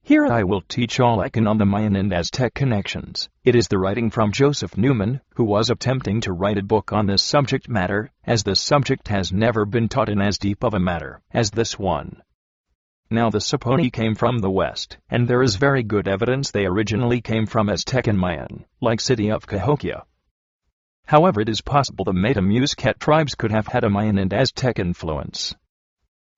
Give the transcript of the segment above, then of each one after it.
Here I will teach all I can on the Mayan and Aztec connections. It is the writing from Joseph Newman, who was attempting to write a book on this subject matter, as the subject has never been taught in as deep of a matter as this one. Now the Saponi came from the west, and there is very good evidence they originally came from Aztec and Mayan, like city of Cahokia. However, it is possible the Matamuscat tribes could have had a Mayan and Aztec influence.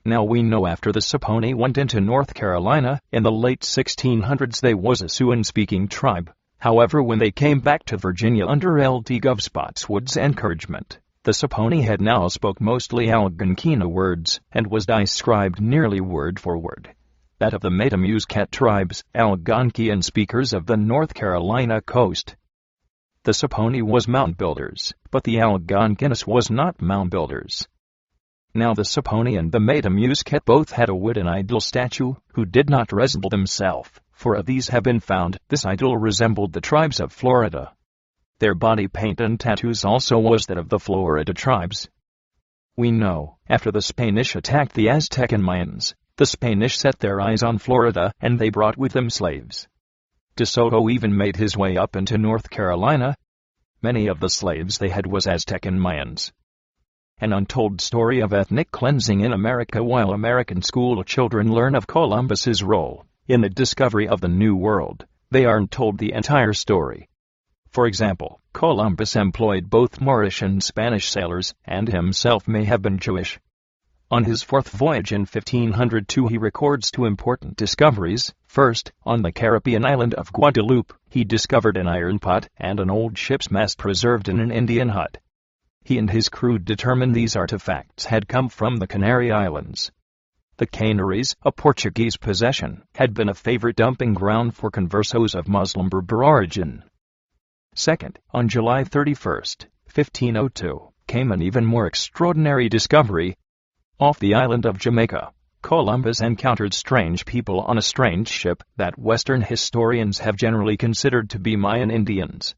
Now we know after the Saponi went into North Carolina, in the late 1600s they was a Siouan-speaking tribe. However, when they came back to Virginia under Lt. Gov. Spotwood's encouragement, the Saponi had now spoke mostly Algonquin words, and was described nearly word for word. That of the Matamuscat tribes, Algonquin speakers of the North Carolina coast. The Saponi was mound builders, but the Algonquins was not mound builders. Now the Saponi and the Matamuscat both had a wooden idol statue, who did not resemble themselves, for of these have been found. This idol resembled the tribes of Florida. Their body paint and tattoos also was that of the Florida tribes. We know, after the Spanish attacked the Aztec and Mayans, the Spanish set their eyes on Florida, and they brought with them slaves. DeSoto even made his way up into North Carolina. Many of the slaves they had was Aztec and Mayans. An untold story of ethnic cleansing in America. While American school children learn of Columbus's role in the discovery of the New World, they aren't told the entire story. For example, Columbus employed both Moorish and Spanish sailors, and himself may have been Jewish. On his fourth voyage in 1502 he records two important discoveries. First, on the Caribbean island of Guadeloupe, he discovered an iron pot and an old ship's mast preserved in an Indian hut. He and his crew determined these artifacts had come from the Canary Islands. The Canaries, a Portuguese possession, had been a favorite dumping ground for conversos of Muslim Berber origin. Second, on July 31, 1502, came an even more extraordinary discovery. Off the island of Jamaica, Columbus encountered strange people on a strange ship that Western historians have generally considered to be Mayan Indians.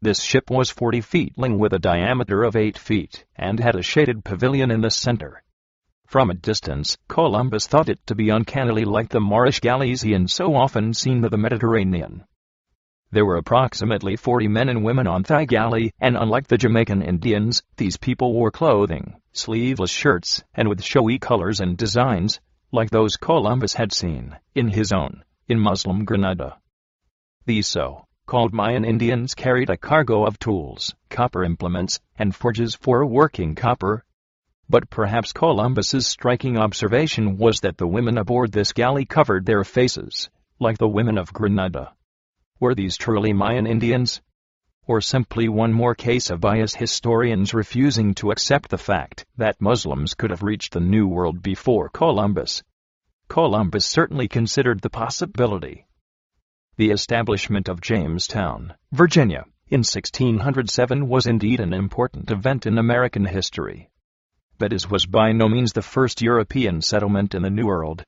This ship was 40 feet long with a diameter of 8 feet, and had a shaded pavilion in the center. From a distance, Columbus thought it to be uncannily like the Moorish galleys he had so often seen in the Mediterranean. There were approximately 40 men and women on the galley, and unlike the Jamaican Indians, these people wore clothing, sleeveless shirts, and with showy colors and designs, like those Columbus had seen, in Muslim Granada. These so-called Mayan Indians carried a cargo of tools, copper implements, and forges for working copper. But perhaps Columbus's striking observation was that the women aboard this galley covered their faces, like the women of Granada. Were these truly Mayan Indians? Or simply one more case of biased historians refusing to accept the fact that Muslims could have reached the New World before Columbus? Columbus certainly considered the possibility. The establishment of Jamestown, Virginia, in 1607 was indeed an important event in American history. But it was by no means the first European settlement in the New World.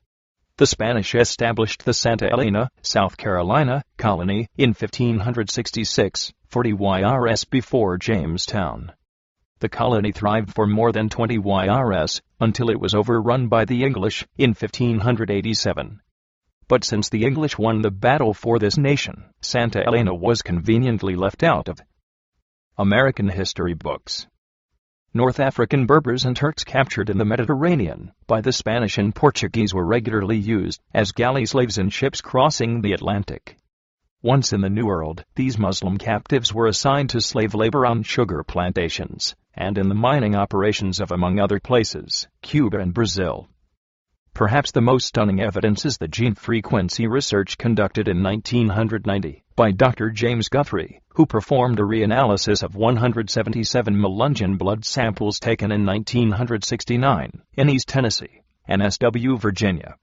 The Spanish established the Santa Elena, South Carolina, colony in 1566, 40 YRS before Jamestown. The colony thrived for more than 20 YRS, until it was overrun by the English in 1587. But since the English won the battle for this nation, Santa Elena was conveniently left out of American history books. North African Berbers and Turks captured in the Mediterranean by the Spanish and Portuguese were regularly used as galley slaves in ships crossing the Atlantic. Once in the New World, these Muslim captives were assigned to slave labor on sugar plantations, and in the mining operations of, among other places, Cuba and Brazil. Perhaps the most stunning evidence is the gene frequency research conducted in 1990 by Dr. James Guthrie, who performed a reanalysis of 177 Melungeon blood samples taken in 1969 in East Tennessee, NSW, Virginia.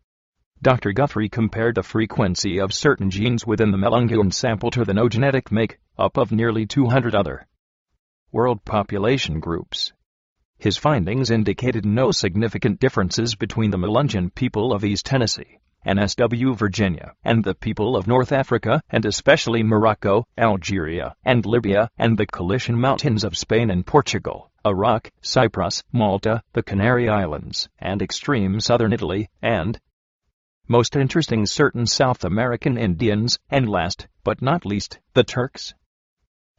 Dr. Guthrie compared the frequency of certain genes within the Melungeon sample to the nogenetic make-up of nearly 200 other world population groups. His findings indicated no significant differences between the Melungeon people of East Tennessee, NSW, Virginia, and the people of North Africa, and especially Morocco, Algeria, and Libya, and the Cilician Mountains of Spain and Portugal, Iraq, Cyprus, Malta, the Canary Islands, and extreme southern Italy, and Most interesting, certain South American Indians, and last, but not least, the Turks.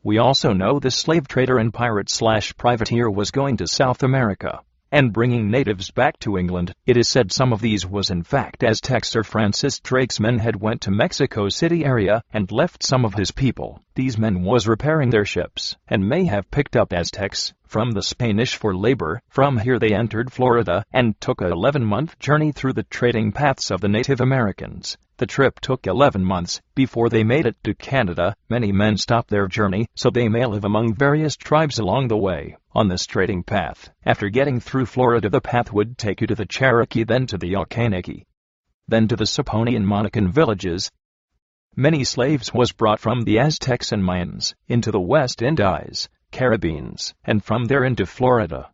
We also know the slave trader and pirate/privateer was going to South America and bringing natives back to England. It is said some of these was in fact Aztecs. Sir Francis Drake's men had went to Mexico City area and left some of his people. These men was repairing their ships and may have picked up Aztecs from the Spanish for labor. From here they entered Florida and took a 11-month journey through the trading paths of the Native Americans. The trip took 11 months before they made it to Canada. Many men stopped their journey so they may live among various tribes along the way on this trading path. After getting through Florida, the path would take you to the Cherokee, then to the Akanaki, then to the Saponi and Monacan villages. Many slaves was brought from the Aztecs and Mayans into the West Indies, Caribbeans, and from there into Florida.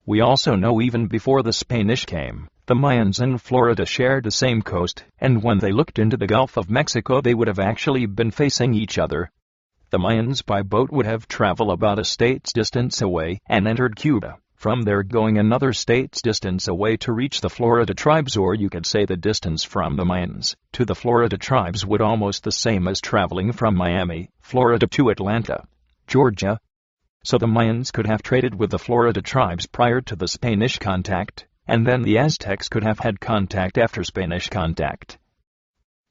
We also know even before the Spanish came, the Mayans and Florida shared the same coast, and when they looked into the Gulf of Mexico they would have actually been facing each other. The Mayans by boat would have traveled about a state's distance away and entered Cuba, from there going another state's distance away to reach the Florida tribes, or you could say the distance from the Mayans to the Florida tribes would almost the same as traveling from Miami, Florida to Atlanta, Georgia. So the Mayans could have traded with the Florida tribes prior to the Spanish contact, and then the Aztecs could have had contact after Spanish contact.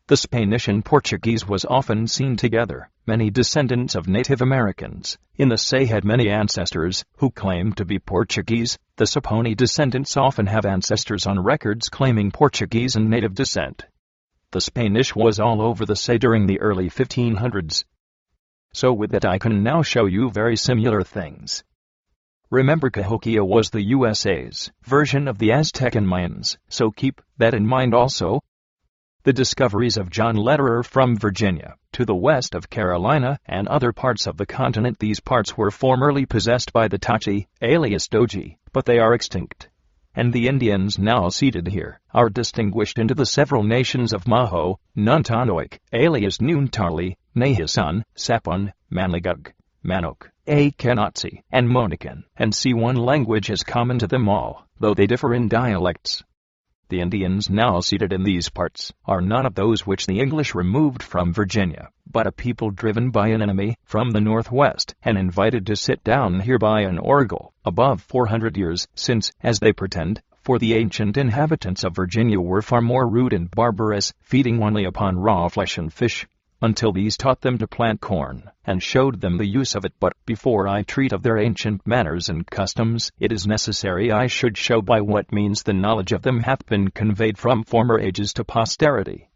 The Spanish and Portuguese was often seen together. Many descendants of Native Americans in the Say had many ancestors who claimed to be Portuguese. The Saponi descendants often have ancestors on records claiming Portuguese and native descent. The Spanish was all over the Say during the early 1500s. So with that I can now show you very similar things. Remember, Cahokia was the USA's version of the Aztec and Mayans, so keep that in mind also. The discoveries of John Lederer from Virginia to the west of Carolina and other parts of the continent. These parts were formerly possessed by the Tachi, alias Doji, but they are extinct. And the Indians now seated here are distinguished into the several nations of Maho, Nuntanoik, alias Nuntali, Nahisan, Sapon, Manligug, Manok, Akanatsi, and Monacan, and see one language is common to them all, though they differ in dialects. The Indians now seated in these parts are none of those which the English removed from Virginia, but a people driven by an enemy from the northwest and invited to sit down here by an oracle, above 400 years since, as they pretend, for the ancient inhabitants of Virginia were far more rude and barbarous, feeding only upon raw flesh and fish, until these taught them to plant corn, and showed them the use of it. But before I treat of their ancient manners and customs, it is necessary I should show by what means the knowledge of them hath been conveyed from former ages to posterity.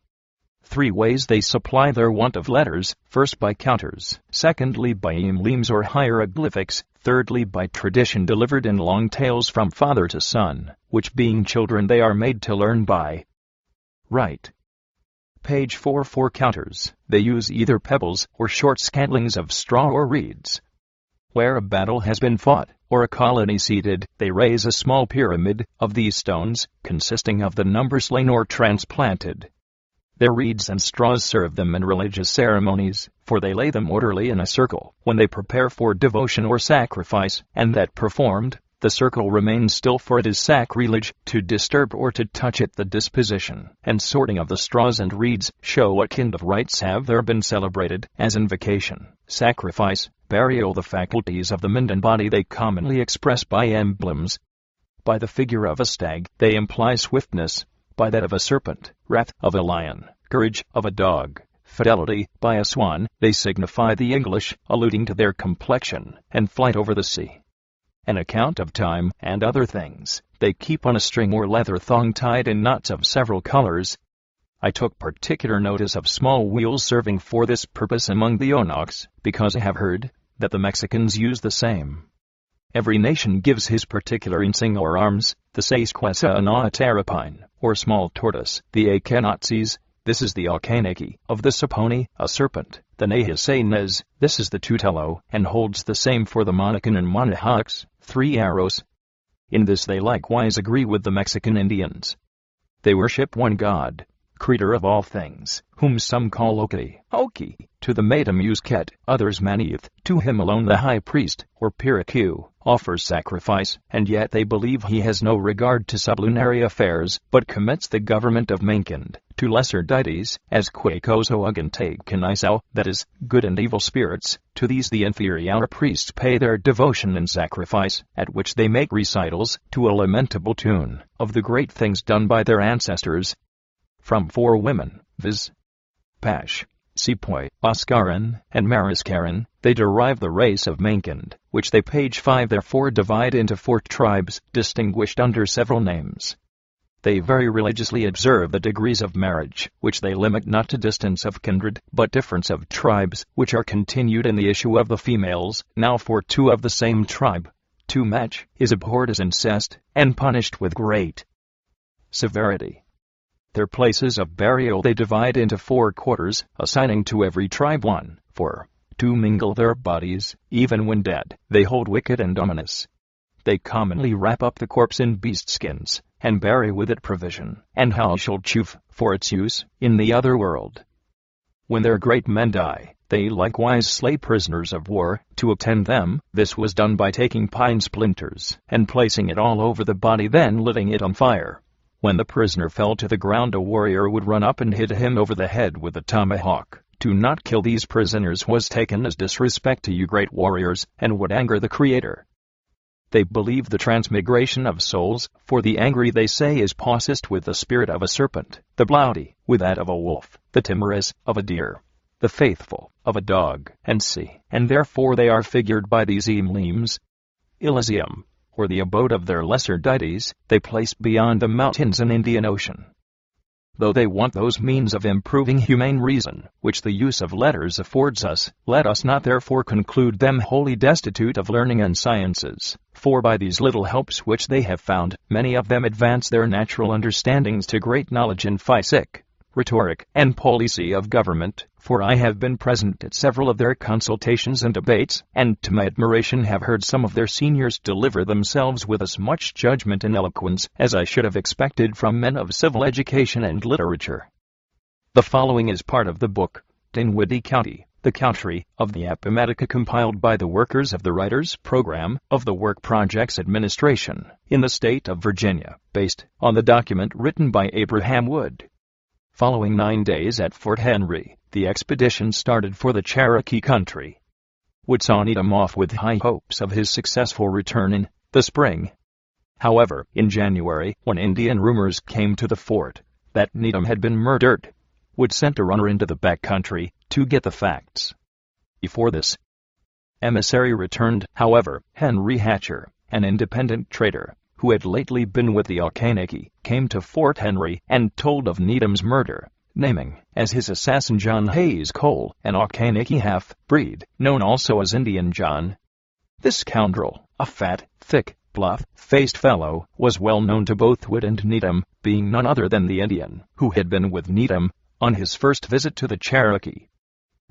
3 ways they supply their want of letters: first by counters, secondly by emblems or hieroglyphics, thirdly by tradition delivered in long tales from father to son, which being children they are made to learn by right. Page 4. For counters, they use either pebbles or short scantlings of straw or reeds. Where a battle has been fought, or a colony seated, they raise a small pyramid of these stones, consisting of the number slain or transplanted. Their reeds and straws serve them in religious ceremonies, for they lay them orderly in a circle when they prepare for devotion or sacrifice, and that performed, the circle remains still, for it is sacrilege to disturb or to touch it. The disposition and sorting of the straws and reeds show what kind of rites have there been celebrated, as invocation, sacrifice, burial. The faculties of the mind and body they commonly express by emblems. By the figure of a stag, they imply swiftness; by that of a serpent, wrath; of a lion, courage; of a dog, fidelity; by a swan, they signify the English, alluding to their complexion and flight over the sea. An account of time and other things they keep on a string or leather thong tied in knots of several colors. I took particular notice of small wheels serving for this purpose among the Onaks, because I have heard that the Mexicans use the same. Every nation gives his particular insing or arms: the Saysquasa and Atarapine, or small tortoise; the Akanatsis, this is the Akanaki; of the Saponi, a serpent; the Nahisanes, this is the Tutelo, and holds the same for the Monacan and Monahawks, 3 arrows. In this they likewise agree with the Mexican Indians. They worship one god, creator of all things, whom some call Hoki, to the Matamusket, others Maneth, to him alone the high priest, or Piraku, offers sacrifice, and yet they believe he has no regard to sublunary affairs, but commits the government of mankind to lesser deities, as Quakozoagantagkanisau, that is, good and evil spirits. To these the inferior priests pay their devotion and sacrifice, at which they make recitals, to a lamentable tune, of the great things done by their ancestors. From 4 women, viz. Pash, Sepoy, Oscaran, and Mariskaran, they derive the race of mankind, which they page 5 therefore divide into 4 tribes, distinguished under several names. They very religiously observe the degrees of marriage, which they limit not to distance of kindred, but difference of tribes, which are continued in the issue of the females. Now for 2 of the same tribe, to match, is abhorred as incest, and punished with great severity. Their places of burial they divide into 4 quarters, assigning to every tribe 1, for to mingle their bodies, even when dead, they hold wicked and ominous. They commonly wrap up the corpse in beast skins, and bury with it provision, and household for its use, in the other world. When their great men die, they likewise slay prisoners of war, to attend them. This was done by taking pine splinters, and placing it all over the body, then lighting it on fire. When the prisoner fell to the ground, a warrior would run up and hit him over the head with a tomahawk. To not kill these prisoners was taken as disrespect to you great warriors, and would anger the Creator. They believe the transmigration of souls, for the angry they say is possessed with the spirit of a serpent, the bloudy with that of a wolf, the timorous of a deer, the faithful of a dog, and therefore they are figured by these emblems. Elysium, or the abode of their lesser deities, they place beyond the mountains and Indian Ocean. Though they want those means of improving humane reason, which the use of letters affords us, let us not therefore conclude them wholly destitute of learning and sciences, for by these little helps which they have found, many of them advance their natural understandings to great knowledge in physic, rhetoric, and policy of government, for I have been present at several of their consultations and debates, and to my admiration have heard some of their seniors deliver themselves with as much judgment and eloquence as I should have expected from men of civil education and literature. The following is part of the book, Dinwiddie County, the country of the Appomattox, compiled by the workers of the Writers' Program of the Work Projects Administration in the state of Virginia, based on the document written by Abraham Wood. Following 9 days at Fort Henry, the expedition started for the Cherokee country. Wood saw Needham off with high hopes of his successful return in the spring. However, in January, when Indian rumors came to the fort that Needham had been murdered, Wood sent a runner into the back country to get the facts. Before this emissary returned, however, Henry Hatcher, an independent trader, who had lately been with the Akanaki, came to Fort Henry and told of Needham's murder, naming as his assassin John Hayes Cole, an Akanaki half-breed, known also as Indian John. This scoundrel, a fat, thick, bluff-faced fellow, was well known to both Wood and Needham, being none other than the Indian who had been with Needham on his first visit to the Cherokee.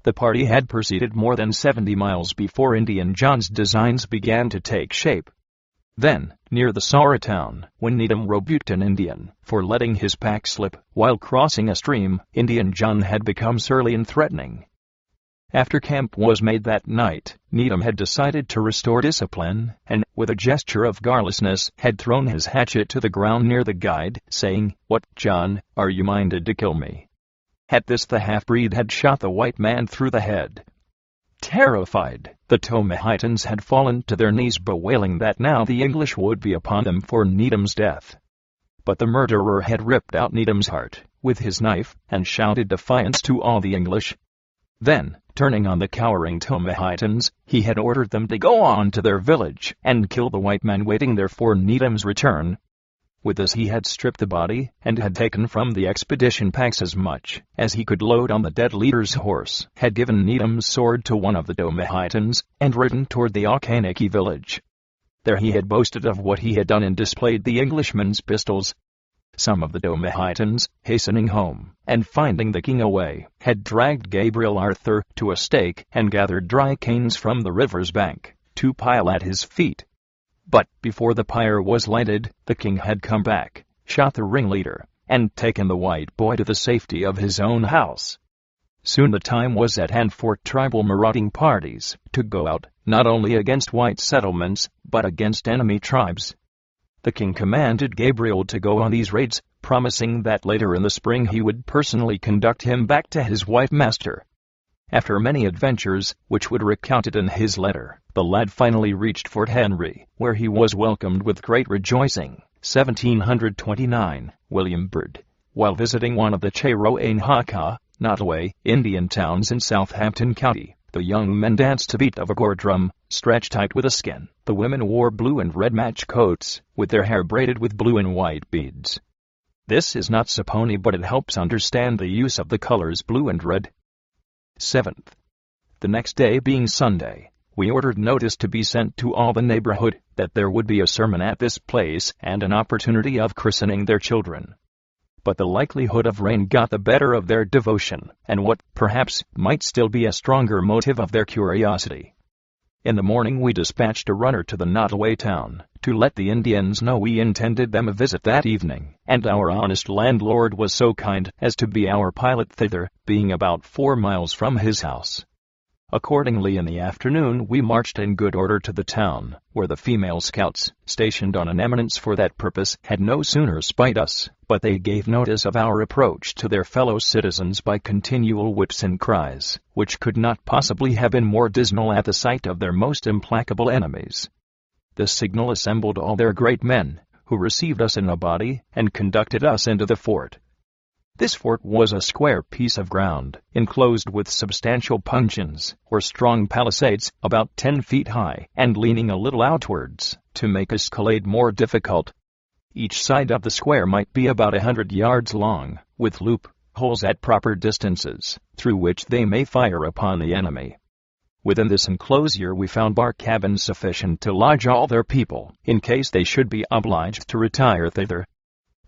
The party had proceeded more than 70 miles before Indian John's designs began to take shape. Then, near the Saura town, when Needham rebuked an Indian for letting his pack slip while crossing a stream, Indian John had become surly and threatening. After camp was made that night, Needham had decided to restore discipline, and, with a gesture of garrulousness, had thrown his hatchet to the ground near the guide, saying, "What, John, are you minded to kill me?" At this the half-breed had shot the white man through the head. Terrified, the Tomahitans had fallen to their knees, bewailing that now the English would be upon them for Needham's death. But the murderer had ripped out Needham's heart with his knife, and shouted defiance to all the English. Then, turning on the cowering Tomahitans, he had ordered them to go on to their village and kill the white man waiting there for Needham's return. With this he had stripped the body, and had taken from the expedition packs as much as he could load on the dead leader's horse, had given Needham's sword to one of the Tomahitans, and ridden toward the Akanaki village. There he had boasted of what he had done and displayed the Englishman's pistols. Some of the Tomahitans, hastening home, and finding the king away, had dragged Gabriel Arthur to a stake, and gathered dry canes from the river's bank to pile at his feet. But, before the pyre was lighted, the king had come back, shot the ringleader, and taken the white boy to the safety of his own house. Soon the time was at hand for tribal marauding parties to go out, not only against white settlements, but against enemy tribes. The king commanded Gabriel to go on these raids, promising that later in the spring he would personally conduct him back to his white master. After many adventures, which would recounted in his letter, the lad finally reached Fort Henry, where he was welcomed with great rejoicing. 1729, William Byrd. While visiting one of the Cherokee, Nottoway, Indian towns in Southampton County, the young men danced to beat of a gore drum, stretched tight with a skin. The women wore blue and red match coats, with their hair braided with blue and white beads. This is not Saponi, but it helps understand the use of the colors blue and red. 7th. The next day being Sunday, we ordered notice to be sent to all the neighborhood that there would be a sermon at this place and an opportunity of christening their children. But the likelihood of rain got the better of their devotion, and what, perhaps, might still be a stronger motive of their curiosity. In the morning we dispatched a runner to the Nottoway town, to let the Indians know we intended them a visit that evening, and our honest landlord was so kind as to be our pilot thither, being about 4 miles from his house. Accordingly in the afternoon we marched in good order to the town, where the female scouts, stationed on an eminence for that purpose, had no sooner spied us, but they gave notice of our approach to their fellow citizens by continual whoops and cries, which could not possibly have been more dismal at the sight of their most implacable enemies. The signal assembled all their great men, who received us in a body, and conducted us into the fort. This fort was a square piece of ground, enclosed with substantial puncheons, or strong palisades, about 10 feet high, and leaning a little outwards, to make escalade more difficult. Each side of the square might be about 100 yards long, with loop holes at proper distances, through which they may fire upon the enemy. Within this enclosure we found bark cabins sufficient to lodge all their people, in case they should be obliged to retire thither.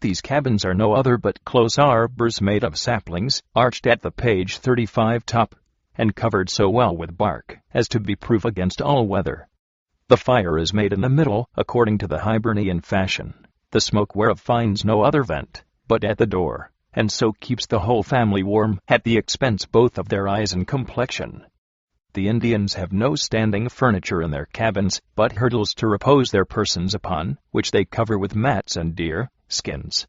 These cabins are no other but close arbors made of saplings, arched at the page 35 top, and covered so well with bark as to be proof against all weather. The fire is made in the middle, according to the Hibernian fashion, the smoke whereof finds no other vent but at the door, and so keeps the whole family warm, at the expense both of their eyes and complexion. The Indians have no standing furniture in their cabins, but hurdles to repose their persons upon, which they cover with mats and deer skins.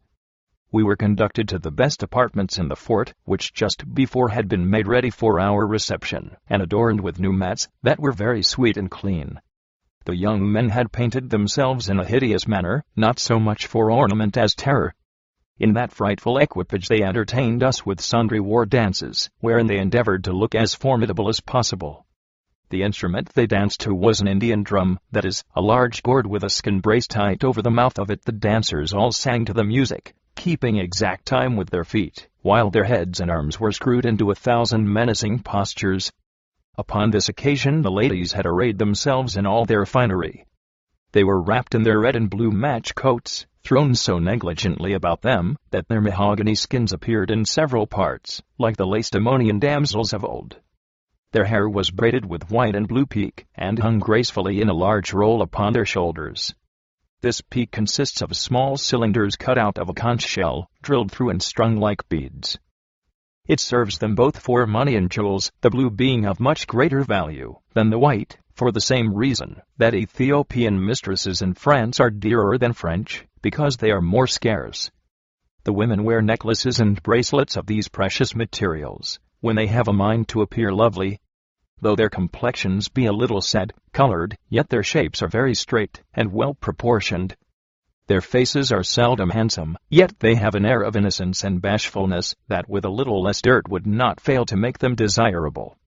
We were conducted to the best apartments in the fort, which just before had been made ready for our reception, and adorned with new mats that were very sweet and clean. The young men had painted themselves in a hideous manner, not so much for ornament as terror. In that frightful equipage they entertained us with sundry war dances, wherein they endeavored to look as formidable as possible. The instrument they danced to was an Indian drum, that is, a large gourd with a skin braced tight over the mouth of it. The dancers all sang to the music, keeping exact time with their feet, while their heads and arms were screwed into 1,000 menacing postures. Upon this occasion the ladies had arrayed themselves in all their finery. They were wrapped in their red and blue match coats, thrown so negligently about them that their mahogany skins appeared in several parts, like the Lacedaemonian damsels of old. Their hair was braided with white and blue peak, and hung gracefully in a large roll upon their shoulders. This peak consists of small cylinders cut out of a conch shell, drilled through and strung like beads. It serves them both for money and jewels, the blue being of much greater value than the white, for the same reason that Ethiopian mistresses in France are dearer than French, because they are more scarce. The women wear necklaces and bracelets of these precious materials, when they have a mind to appear lovely. Though their complexions be a little sad-colored, yet their shapes are very straight and well-proportioned. Their faces are seldom handsome, yet they have an air of innocence and bashfulness that with a little less dirt would not fail to make them desirable.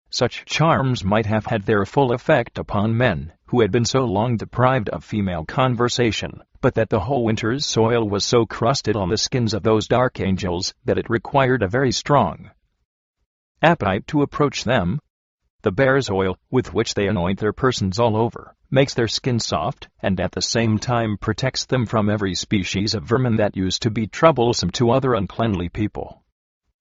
Such charms might have had their full effect upon men, who had been so long deprived of female conversation, but that the whole winter's soil was so crusted on the skins of those dark angels that it required a very strong appetite to approach them. The bear's oil, with which they anoint their persons all over, makes their skin soft, and at the same time protects them from every species of vermin that used to be troublesome to other uncleanly people.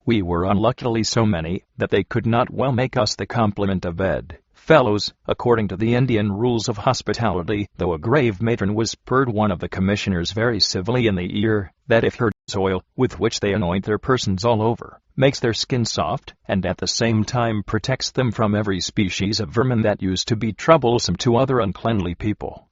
We were unluckily so many that they could not well make us the compliment of bed, Fellows, according to the Indian rules of hospitality, though a grave matron whispered one of the commissioners very civilly in the ear, that if her oil, with which they anoint their persons all over, makes their skin soft, and at the same time protects them from every species of vermin that used to be troublesome to other uncleanly people.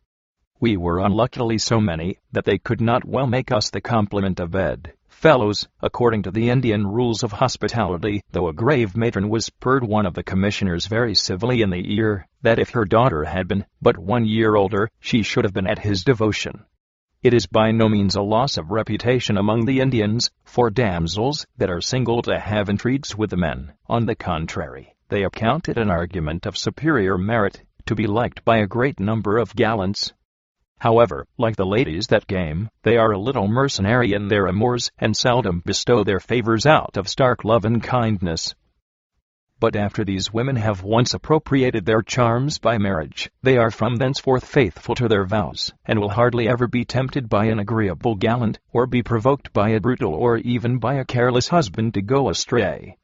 We were unluckily so many, that they could not well make us the compliment of bed. Fellows, according to the Indian rules of hospitality, though a grave matron whispered one of the commissioners very civilly in the ear, that if her daughter had been but 1 year older, she should have been at his devotion. It is by no means a loss of reputation among the Indians, for damsels that are single to have intrigues with the men. On the contrary, they account it an argument of superior merit, to be liked by a great number of gallants. However, like the ladies that game, they are a little mercenary in their amours, and seldom bestow their favors out of stark love and kindness. But after these women have once appropriated their charms by marriage, they are from thenceforth faithful to their vows, and will hardly ever be tempted by an agreeable gallant, or be provoked by a brutal or even by a careless husband to go astray.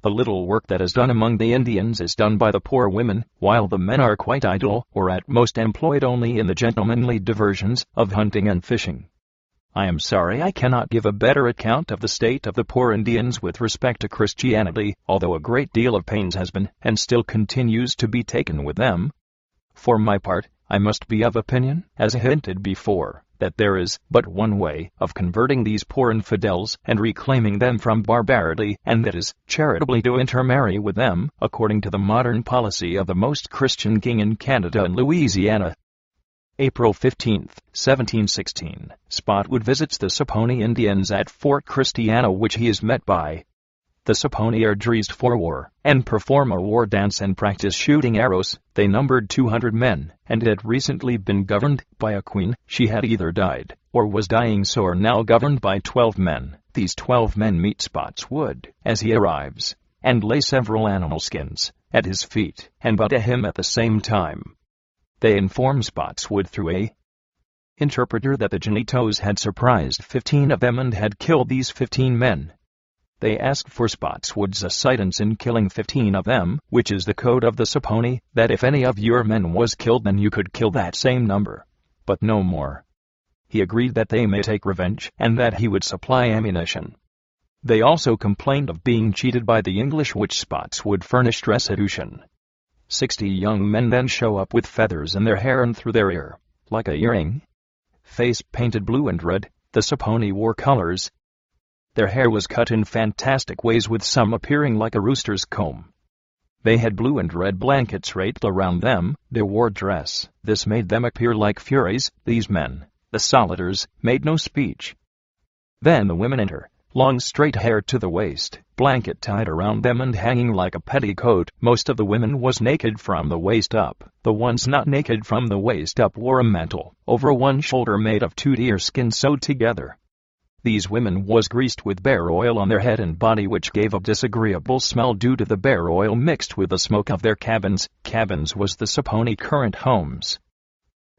The little work that is done among the Indians is done by the poor women, while the men are quite idle, or at most employed only in the gentlemanly diversions of hunting and fishing. I am sorry I cannot give a better account of the state of the poor Indians with respect to Christianity, although a great deal of pains has been, and still continues to be taken with them. For my part, I must be of opinion, as hinted before, that there is but one way of converting these poor infidels and reclaiming them from barbarity, and that is charitably to intermarry with them, according to the modern policy of the most Christian king in Canada and Louisiana. April 15, 1716, Spotwood visits the Saponi Indians at Fort Christiani, which he is met by. The Saponi are dressed for war, and perform a war dance and practice shooting arrows. They numbered 200 men, and had recently been governed by a queen. She had either died, or was dying, so are now governed by 12 men. These 12 men meet Spotwood as he arrives, and lay several animal skins at his feet, and bow to him at the same time. They inform Spotwood through a interpreter that the Janitos had surprised 15 of them and had killed these 15 men. They asked for Spotwood's assistance in killing 15 of them, which is the code of the Saponi, that if any of your men was killed then you could kill that same number, but no more. He agreed that they may take revenge, and that he would supply ammunition. They also complained of being cheated by the English, which Spotwood furnished restitution. 60 young men then show up with feathers in their hair and through their ear, like a earring. Face painted blue and red, the Saponi wore colors. Their hair was cut in fantastic ways, with some appearing like a rooster's comb. They had blue and red blankets wrapped around them. They wore dress. This made them appear like furies. These men, the soldiers, made no speech. Then the women enter, long straight hair to the waist, blanket tied around them and hanging like a petticoat. Most of the women was naked from the waist up. The ones not naked from the waist up wore a mantle over one shoulder made of 2 deer skins sewed together. These women was greased with bear oil on their head and body, which gave a disagreeable smell due to the bear oil mixed with the smoke of their cabins. Cabins was the Saponi current homes.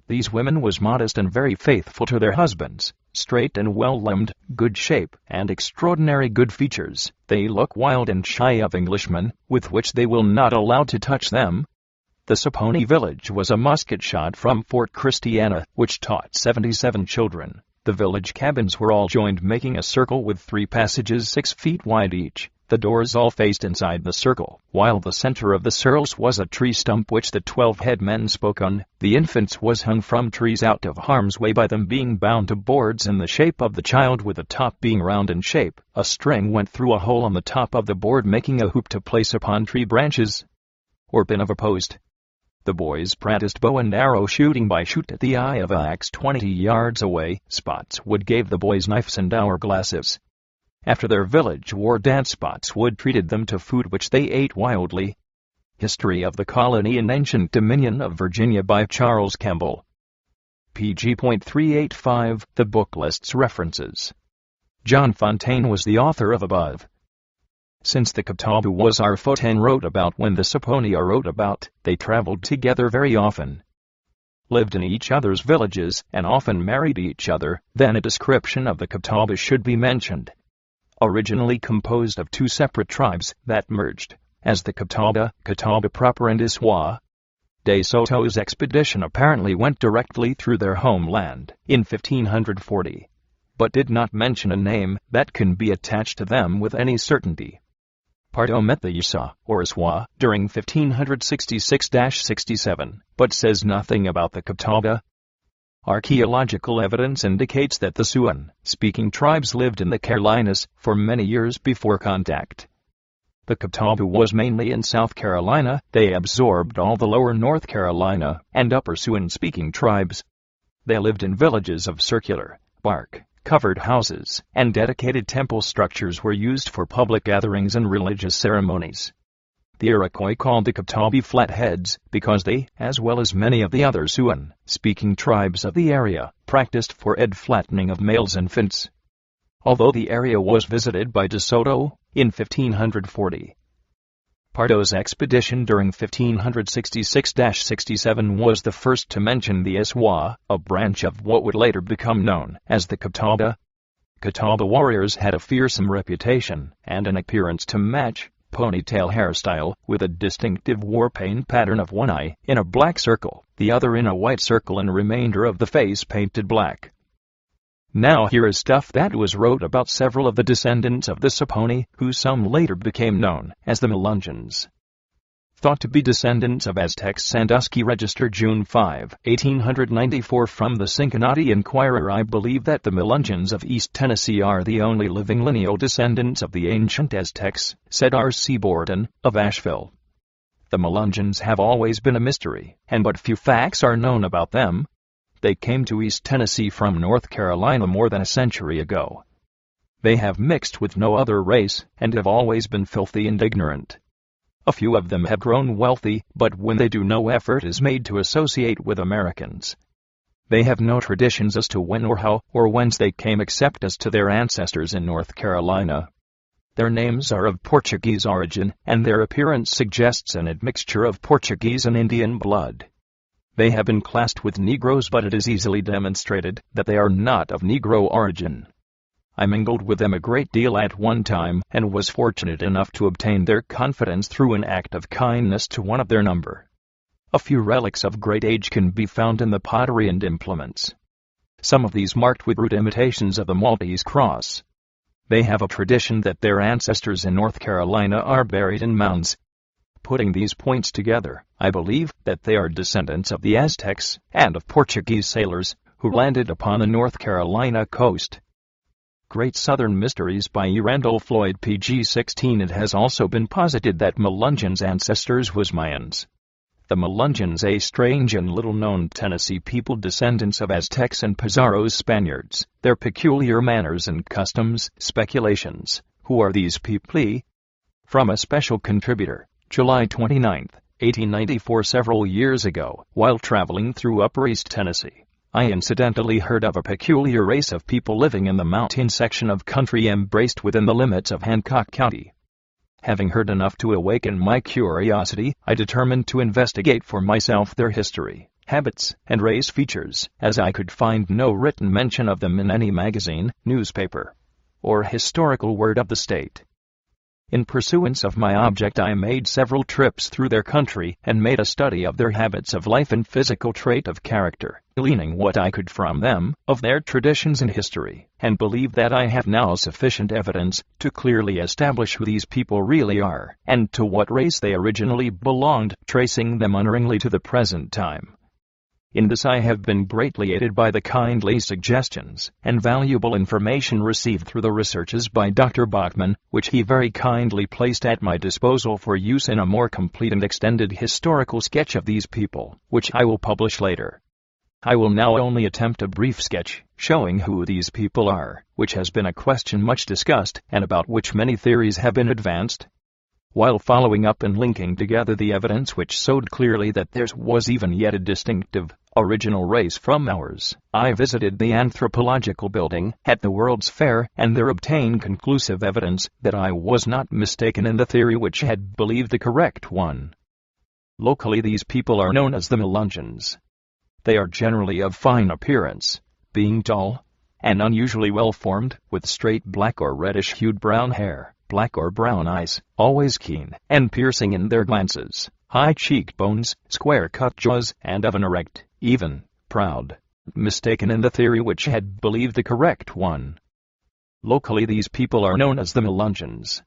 These women was modest and very faithful to their husbands, straight and well-limbed, good shape, and extraordinary good features. They look wild and shy of Englishmen, with which they will not allow to touch them. The Saponi village was a musket shot from Fort Christiani, which taught 77 children. The village cabins were all joined, making a circle with 3 passages 6 feet wide each. The doors all faced inside the circle, while the center of the circles was a tree stump which the 12 head men spoke on. The infants was hung from trees out of harm's way by them being bound to boards in the shape of the child, with the top being round in shape. A string went through a hole on the top of the board, making a hoop to place upon tree branches or pin of a post. The boys practiced bow and arrow shooting by shoot at the eye of an axe 20 yards away. Spotwood gave the boys knives and hourglasses. After their village war dance, Spotwood treated them to food which they ate wildly. History of the Colony and Ancient Dominion of Virginia by Charles Campbell. pg.385. The book lists references. John Fontaine was the author of above. Since the Catawba was our foot and wrote about when the Saponi wrote about, they traveled together very often, lived in each other's villages, and often married each other. Then a description of the Catawba should be mentioned. Originally composed of 2 separate tribes that merged, as the Catawba, Catawba proper and DeSoto's expedition apparently went directly through their homeland in 1540, but did not mention a name that can be attached to them with any certainty. Pardo met the Ysa, or Iswa, during 1566-67, but says nothing about the Catawba. Archaeological evidence indicates that the Siouan-speaking tribes lived in the Carolinas for many years before contact. The Catawba was mainly in South Carolina. They absorbed all the lower North Carolina and upper Siouan-speaking tribes. They lived in villages of circular, bark-covered houses, and dedicated temple structures were used for public gatherings and religious ceremonies. The Iroquois called the Catawba Flatheads because they, as well as many of the other Siouan-speaking tribes of the area, practiced forehead flattening of males and infants. Although the area was visited by DeSoto in 1540, Pardo's expedition during 1566-67 was the first to mention the Iswa, a branch of what would later become known as the Catawba. Catawba warriors had a fearsome reputation and an appearance to match ponytail hairstyle with a distinctive war paint pattern of one eye in a black circle, the other in a white circle, and remainder of the face painted black. Now here is stuff that was wrote about several of the descendants of the Saponi, who some later became known as the Melungeons. Thought to be descendants of Aztecs. Sandusky Register, June 5, 1894. From the Cincinnati Enquirer. I believe that the Melungeons of East Tennessee are the only living lineal descendants of the ancient Aztecs, said R.C. Borden, of Asheville. The Melungeons have always been a mystery, and but few facts are known about them. They came to East Tennessee from North Carolina more than a century ago. They have mixed with no other race, and have always been filthy and ignorant. A few of them have grown wealthy, but when they do, no effort is made to associate with Americans. They have no traditions as to when or how or whence they came except as to their ancestors in North Carolina. Their names are of Portuguese origin, and their appearance suggests an admixture of Portuguese and Indian blood. They have been classed with Negroes, but it is easily demonstrated that they are not of Negro origin. I mingled with them a great deal at one time, and was fortunate enough to obtain their confidence through an act of kindness to one of their number. A few relics of great age can be found in the pottery and implements. Some of these marked with rude imitations of the Maltese cross. They have a tradition that their ancestors in North Carolina are buried in mounds. Putting these points together, I believe that they are descendants of the Aztecs and of Portuguese sailors who landed upon the North Carolina coast. Great Southern Mysteries by E. Randall Floyd, pg 16. It has also been posited that Melungeon's ancestors was Mayans. The Melungeons, a strange and little-known Tennessee people, descendants of Aztecs and Pizarro's Spaniards. Their peculiar manners and customs. Speculations. Who are these people? From a special contributor. July 29, 1894. Several years ago, while traveling through Upper East Tennessee, I incidentally heard of a peculiar race of people living in the mountain section of country embraced within the limits of Hancock County. Having heard enough to awaken my curiosity, I determined to investigate for myself their history, habits, and race features, as I could find no written mention of them in any magazine, newspaper, or historical word of the state. In pursuance of my object, I made several trips through their country and made a study of their habits of life and physical trait of character, gleaning what I could from them of their traditions and history, and believe that I have now sufficient evidence to clearly establish who these people really are, and to what race they originally belonged, tracing them unerringly to the present time. In this I have been greatly aided by the kindly suggestions and valuable information received through the researches by Dr. Bachman, which he very kindly placed at my disposal for use in a more complete and extended historical sketch of these people, which I will publish later. I will now only attempt a brief sketch, showing who these people are, which has been a question much discussed, and about which many theories have been advanced. While following up and linking together the evidence which showed clearly that theirs was even yet a distinctive, original race from ours, I visited the Anthropological Building at the World's Fair, and there obtained conclusive evidence that I was not mistaken in the theory which had believed the correct one. Locally, these people are known as the Melungeons. They are generally of fine appearance, being tall and unusually well-formed, with straight black or reddish-hued brown hair, black or brown eyes, always keen and piercing in their glances, high cheekbones, square-cut jaws, and of an erect, even, proud, mistaken in the theory which had believed the correct one. Locally these people are known as the Melungeons.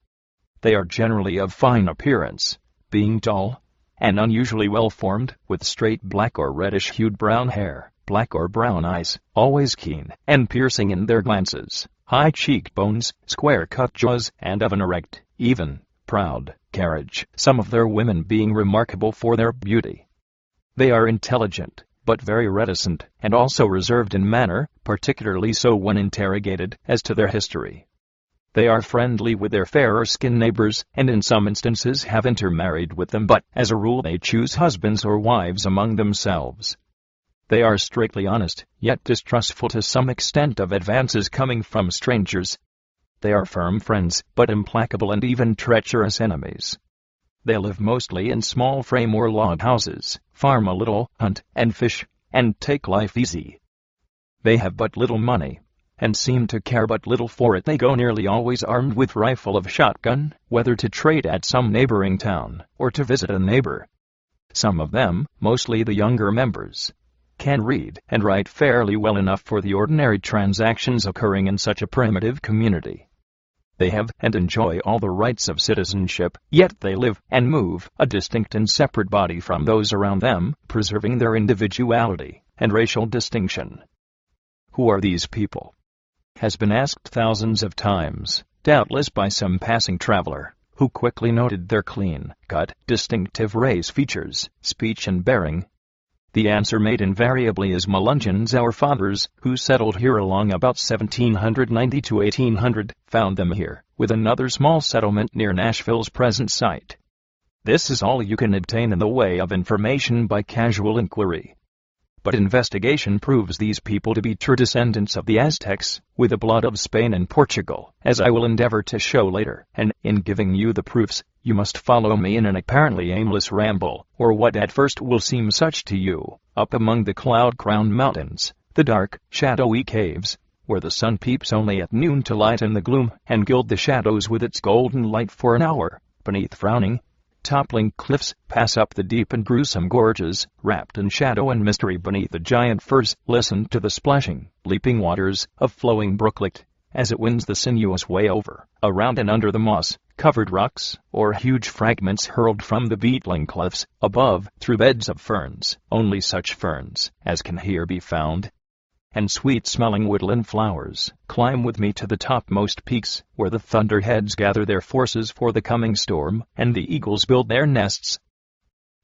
They are generally of fine appearance, being tall and unusually well-formed, with straight black or reddish-hued brown hair, black or brown eyes, always keen and piercing in their glances, high cheekbones, square-cut jaws, and of an erect, even, proud carriage, some of their women being remarkable for their beauty. They are intelligent, but very reticent, and also reserved in manner, particularly so when interrogated as to their history. They are friendly with their fairer-skinned neighbors, and in some instances have intermarried with them, but as a rule they choose husbands or wives among themselves. They are strictly honest, yet distrustful to some extent of advances coming from strangers. They are firm friends, but implacable and even treacherous enemies. They live mostly in small frame or log houses, farm a little, hunt and fish, and take life easy. They have but little money, and seem to care but little for it. They go nearly always armed with rifle or shotgun, whether to trade at some neighboring town, or to visit a neighbor. Some of them, mostly the younger members, can read and write fairly well enough for the ordinary transactions occurring in such a primitive community. They have and enjoy all the rights of citizenship, yet they live and move a distinct and separate body from those around them, preserving their individuality and racial distinction. Who are these people? Has been asked thousands of times, doubtless by some passing traveler, who quickly noted their clean-cut, distinctive race features, speech and bearing. The answer made invariably is Melungeons. Our fathers, who settled here along about 1790 to 1800, found them here, with another small settlement near Nashville's present site. This is all you can obtain in the way of information by casual inquiry. But investigation proves these people to be true descendants of the Aztecs, with the blood of Spain and Portugal, as I will endeavor to show later, and in giving you the proofs, you must follow me in an apparently aimless ramble, or what at first will seem such to you, up among the cloud-crowned mountains, the dark, shadowy caves, where the sun peeps only at noon to lighten the gloom and gild the shadows with its golden light for an hour, beneath frowning, toppling cliffs, pass up the deep and gruesome gorges, wrapped in shadow and mystery beneath the giant firs, listen to the splashing, leaping waters of flowing brooklet, as it winds the sinuous way over, around and under the moss-covered rocks, or huge fragments hurled from the beetling cliffs, above, through beds of ferns, only such ferns as can here be found, and sweet-smelling woodland flowers. Climb with me to the topmost peaks, where the thunderheads gather their forces for the coming storm, and the eagles build their nests.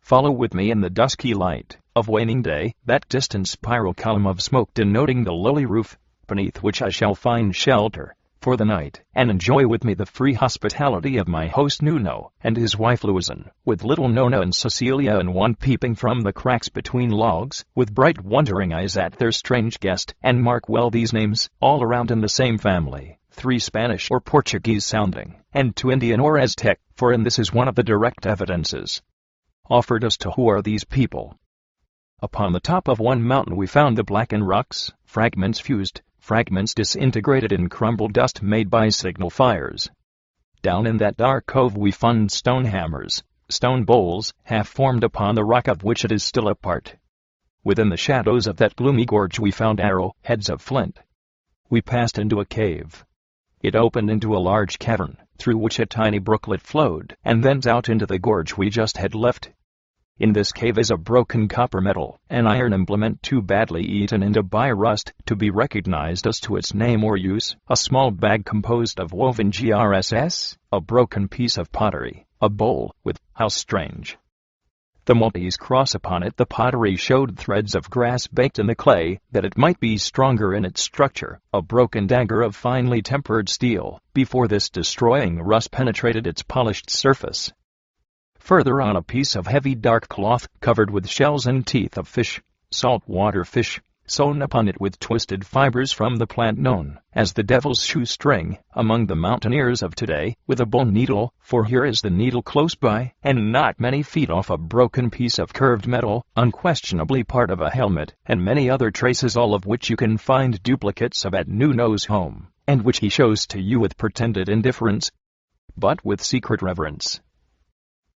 Follow with me in the dusky light of waning day, that distant spiral column of smoke denoting the lowly roof, beneath which I shall find shelter for the night, and enjoy with me the free hospitality of my host Nuno and his wife Luizan, with little Nona and Cecilia and one peeping from the cracks between logs, with bright wondering eyes at their strange guest. And mark well these names, all around in the same family, 3 Spanish or Portuguese sounding, and 2 Indian or Aztec, for in this is one of the direct evidences offered us to who are these people. Upon the top of one mountain we found the blackened rocks, fragments fused, fragments disintegrated in crumbled dust made by signal fires. Down in that dark cove we found stone hammers, stone bowls, half formed upon the rock of which it is still a part. Within the shadows of that gloomy gorge we found arrow heads of flint. We passed into a cave. It opened into a large cavern, through which a tiny brooklet flowed, and thence out into the gorge we just had left. In this cave is a broken copper medal, an iron implement too badly eaten into by rust to be recognized as to its name or use, a small bag composed of woven grss, a broken piece of pottery, a bowl with, how strange, the Maltese cross upon it. The pottery showed threads of grass baked in the clay, that it might be stronger in its structure, a broken dagger of finely tempered steel, before this destroying rust penetrated its polished surface. Further on a piece of heavy dark cloth, covered with shells and teeth of fish, saltwater fish, sewn upon it with twisted fibers from the plant known as the devil's shoestring, among the mountaineers of today, with a bone needle, for here is the needle close by, and not many feet off, a broken piece of curved metal, unquestionably part of a helmet, and many other traces, all of which you can find duplicates of at Nuno's home, and which he shows to you with pretended indifference. but with secret reverence.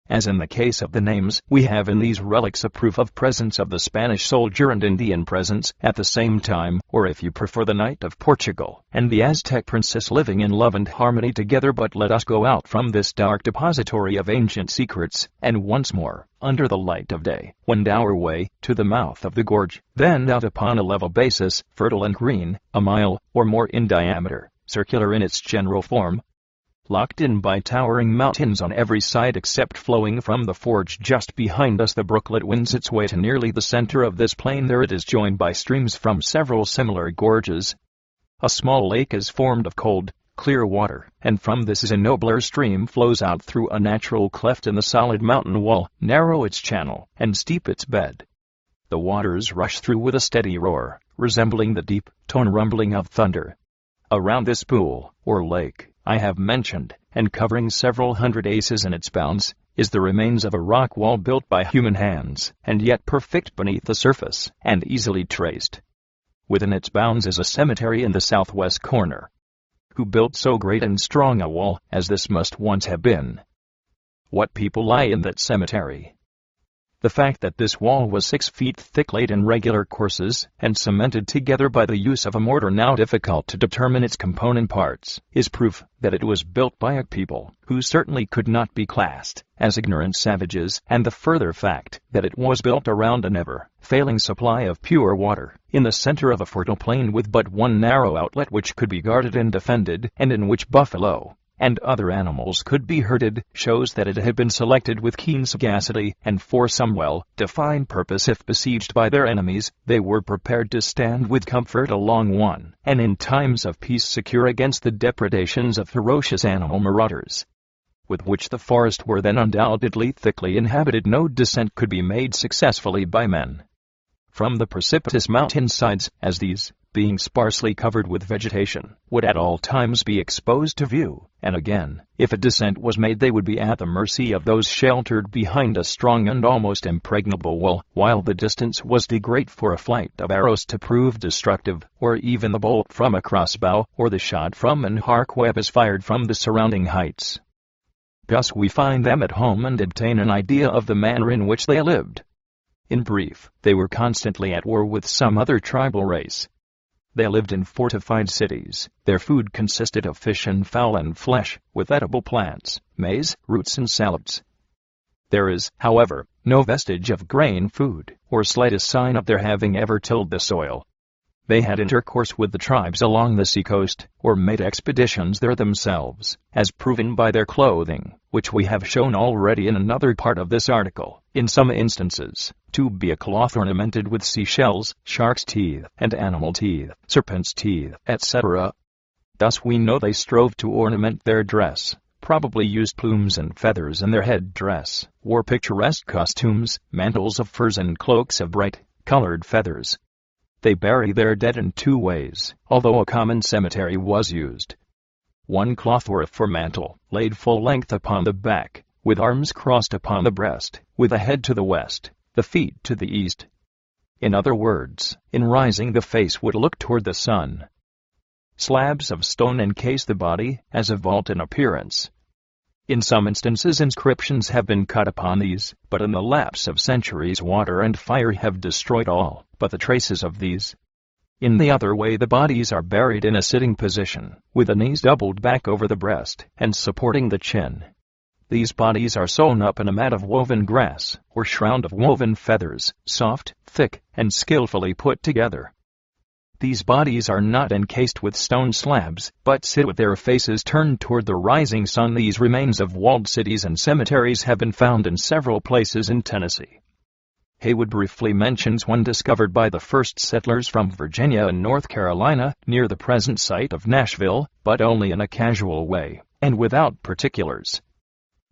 As in the case of the names, we have in these relics a proof of presence of the Spanish soldier and Indian presence at the same time, or if you prefer the Knight of Portugal and the Aztec princess living in love and harmony together. But let us go out from this dark depository of ancient secrets, and once more, under the light of day, wend our way to the mouth of the gorge, then out upon a level basis, fertile and green, a mile or more in diameter, circular in its general form, locked in by towering mountains on every side except flowing from the forge just behind us. The brooklet wins its way to nearly the center of this plain. There it is joined by streams from several similar gorges. A small lake is formed of cold, clear water, and from this a nobler stream flows out through a natural cleft in the solid mountain wall, narrow its channel, and steep its bed. The waters rush through with a steady roar, resembling the deep-toned rumbling of thunder. Around this pool, or lake, I have mentioned, and covering several hundred aces in its bounds, is the remains of a rock wall built by human hands, and yet perfect beneath the surface, and easily traced. Within its bounds is a cemetery in the southwest corner. Who built so great and strong a wall, as this must once have been? What people lie in that cemetery? The fact that this wall was 6 feet thick, laid in regular courses, and cemented together by the use of a mortar now difficult to determine its component parts, is proof that it was built by a people who certainly could not be classed as ignorant savages, and the further fact that it was built around a never-failing supply of pure water, in the center of a fertile plain with but one narrow outlet which could be guarded and defended, and in which buffalo and other animals could be herded, shows that it had been selected with keen sagacity, and for some well-defined purpose. If besieged by their enemies, they were prepared to stand with comfort along one, and in times of peace secure against the depredations of ferocious animal marauders, with which the forests were then undoubtedly thickly inhabited. No descent could be made successfully by men from the precipitous mountainsides, as these, being sparsely covered with vegetation, would at all times be exposed to view, and again, if a descent was made, they would be at the mercy of those sheltered behind a strong and almost impregnable wall, while the distance was too great for a flight of arrows to prove destructive, or even the bolt from a crossbow, or the shot from an arquebus fired from the surrounding heights. Thus we find them at home and obtain an idea of the manner in which they lived. In brief, they were constantly at war with some other tribal race. They lived in fortified cities. Their food consisted of fish and fowl and flesh, with edible plants, maize, roots and salads. There is, however, no vestige of grain food, or slightest sign of their having ever tilled the soil. They had intercourse with the tribes along the seacoast, or made expeditions there themselves, as proven by their clothing, which we have shown already in another part of this article, in some instances, to be a cloth ornamented with seashells, shark's teeth, and animal teeth, serpent's teeth, etc. Thus we know they strove to ornament their dress, probably used plumes and feathers in their head dress, wore picturesque costumes, mantles of furs and cloaks of bright, colored feathers. They bury their dead in 2 ways, although a common cemetery was used. One cloth or for mantle, laid full length upon the back, with arms crossed upon the breast, with the head to the west, the feet to the east. In other words, in rising the face would look toward the sun. Slabs of stone encase the body, as a vault in appearance. In some instances inscriptions have been cut upon these, but in the lapse of centuries water and fire have destroyed all but the traces of these. In the other way the bodies are buried in a sitting position, with the knees doubled back over the breast, and supporting the chin. These bodies are sewn up in a mat of woven grass, or shroud of woven feathers, soft, thick, and skillfully put together. These bodies are not encased with stone slabs, but sit with their faces turned toward the rising sun. These remains of walled cities and cemeteries have been found in several places in Tennessee. Haywood briefly mentions one discovered by the first settlers from Virginia and North Carolina, near the present site of Nashville, but only in a casual way, and without particulars.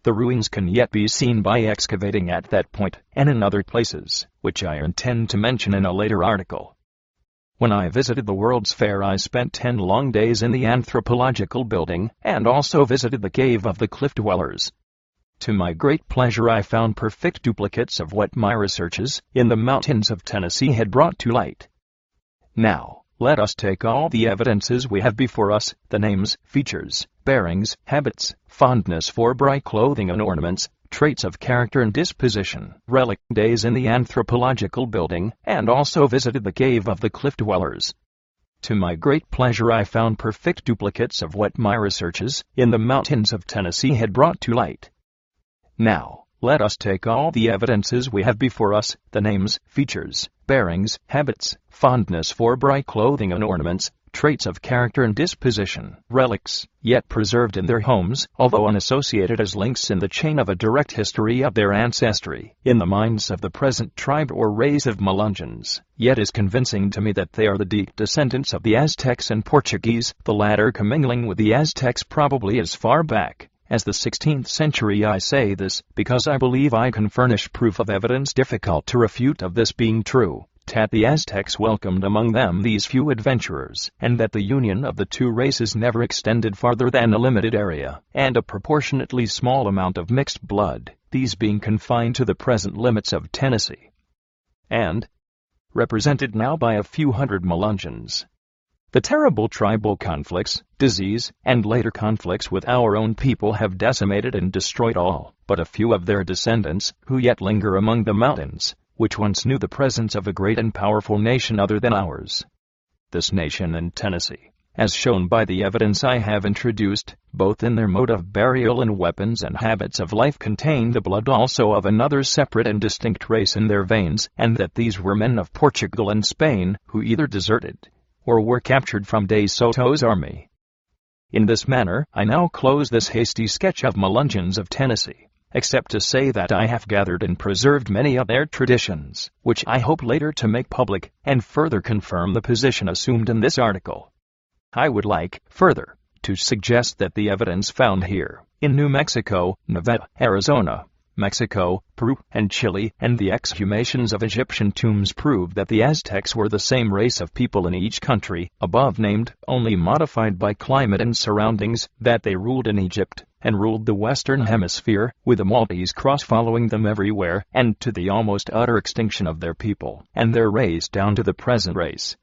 The ruins can yet be seen by excavating at that point, and in other places, which I intend to mention in a later article. When I visited the World's Fair I spent 10 long days in the Anthropological Building, and also visited the Cave of the Cliff Dwellers. To my great pleasure I found perfect duplicates of what my researches in the mountains of Tennessee had brought to light. Now, let us take all the evidences we have before us, the names, features, bearings, habits, fondness for bright clothing and ornaments, traits of character and disposition, relic days in the anthropological building, and also visited the cave of the cliff dwellers. To my great pleasure I found perfect duplicates of what my researches in the mountains of Tennessee had brought to light. Now, let us take all the evidences we have before us, the names, features, bearings, habits, fondness for bright clothing and ornaments, traits of character and disposition, relics, yet preserved in their homes, although unassociated as links in the chain of a direct history of their ancestry, in the minds of the present tribe or race of Melungeons, yet is convincing to me that they are the deep descendants of the Aztecs and Portuguese, the latter commingling with the Aztecs probably as far back as the 16th century. I say this because I believe I can furnish proof of evidence difficult to refute of this being true, that the Aztecs welcomed among them these few adventurers, and that the union of the two races never extended farther than a limited area, and a proportionately small amount of mixed blood, these being confined to the present limits of Tennessee, and represented now by a few hundred Melungeons. The terrible tribal conflicts, disease, and later conflicts with our own people have decimated and destroyed all but a few of their descendants, who yet linger among the mountains, which once knew the presence of a great and powerful nation other than ours. This nation in Tennessee, as shown by the evidence I have introduced, both in their mode of burial and weapons and habits of life, contain the blood also of another separate and distinct race in their veins, and that these were men of Portugal and Spain, who either deserted or were captured from DeSoto's army. In this manner, I now close this hasty sketch of Melungeons of Tennessee, except to say that I have gathered and preserved many of their traditions, which I hope later to make public, and further confirm the position assumed in this article. I would like, further, to suggest that the evidence found here, in New Mexico, Nevada, Arizona, Mexico, Peru, and Chile, and the exhumations of Egyptian tombs prove that the Aztecs were the same race of people in each country, above named, only modified by climate and surroundings, that they ruled in Egypt, and ruled the Western Hemisphere, with the Maltese cross following them everywhere, and to the almost utter extinction of their people, and their race down to the present race.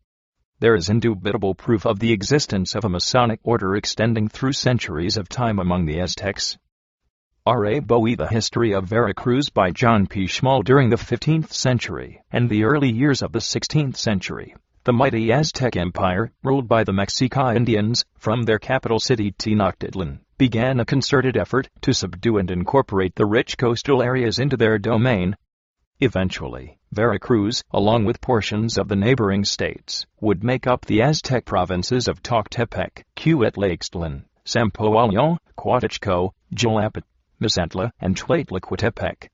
There is indubitable proof of the existence of a Masonic order extending through centuries of time among the Aztecs. R.A. Bowie, The History of Veracruz by John P. Schmall during the 15th century and the early years of the 16th century. The mighty Aztec Empire, ruled by the Mexica Indians, from their capital city Tenochtitlan, began a concerted effort to subdue and incorporate the rich coastal areas into their domain. Eventually, Veracruz, along with portions of the neighboring states, would make up the Aztec provinces of Toctepec, Cuitlaxtlan, Sampoalion, Coatachco, Jalapa, Misantla, and Tlaquetepec.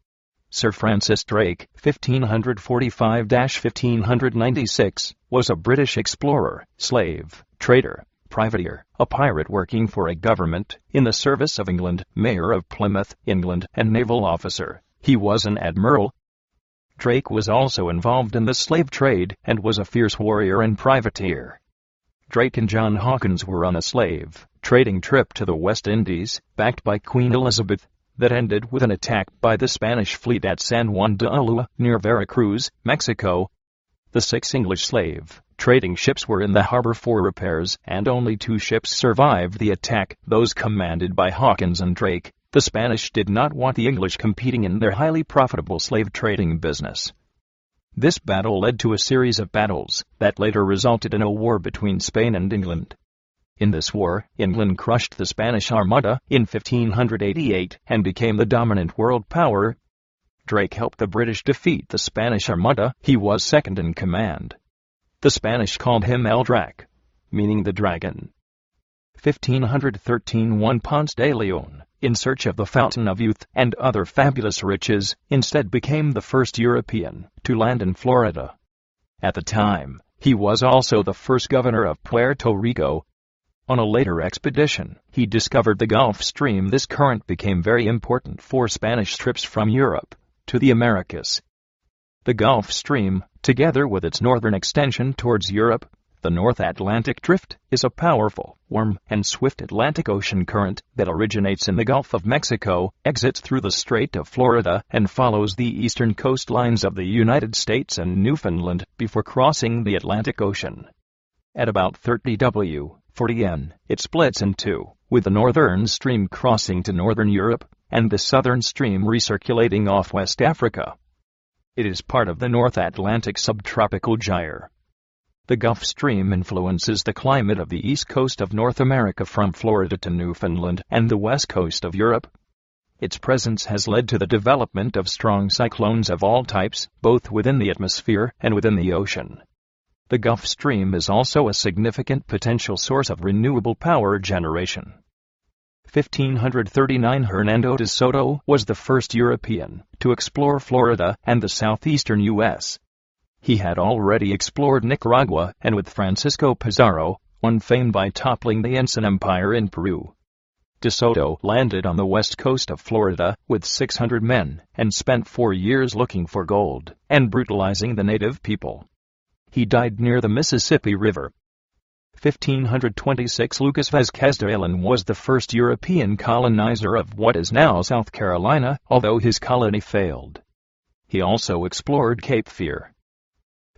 Sir Francis Drake, 1545-1596, was a British explorer, slave, trader, privateer, a pirate working for a government in the service of England, mayor of Plymouth, England, and naval officer. He was an admiral. Drake was also involved in the slave trade and was a fierce warrior and privateer. Drake and John Hawkins were on a slave trading trip to the West Indies, backed by Queen Elizabeth, that ended with an attack by the Spanish fleet at San Juan de Ulua, near Veracruz, Mexico. The 6 English slave trading ships were in the harbor for repairs, and only 2 ships survived the attack, those commanded by Hawkins and Drake. The Spanish did not want the English competing in their highly profitable slave trading business. This battle led to a series of battles that later resulted in a war between Spain and England. In this war, England crushed the Spanish Armada in 1588 and became the dominant world power. Drake helped the British defeat the Spanish Armada. He was second in command. The Spanish called him El Drac, meaning the dragon. 1513 Juan Ponce de Leon, in search of the Fountain of Youth and other fabulous riches, instead became the first European to land in Florida. At the time, he was also the first governor of Puerto Rico. On a later expedition, he discovered the Gulf Stream. This current became very important for Spanish trips from Europe to the Americas. The Gulf Stream, together with its northern extension towards Europe, the North Atlantic Drift, is a powerful, warm, and swift Atlantic Ocean current that originates in the Gulf of Mexico, exits through the Strait of Florida, and follows the eastern coastlines of the United States and Newfoundland before crossing the Atlantic Ocean. At about 30 W, 40 N, it splits in two, with the northern stream crossing to northern Europe, and the southern stream recirculating off West Africa. It is part of the North Atlantic subtropical gyre. The Gulf Stream influences the climate of the east coast of North America from Florida to Newfoundland and the west coast of Europe. Its presence has led to the development of strong cyclones of all types, both within the atmosphere and within the ocean. The Gulf Stream is also a significant potential source of renewable power generation. 1539 Hernando DeSoto was the first European to explore Florida and the southeastern U.S. He had already explored Nicaragua and with Francisco Pizarro, won fame by toppling the Incan Empire in Peru. DeSoto landed on the west coast of Florida with 600 men and spent 4 years looking for gold and brutalizing the native people. He died near the Mississippi River. 1526 Lucas Vázquez de Ayllón was the first European colonizer of what is now South Carolina, although his colony failed. He also explored Cape Fear.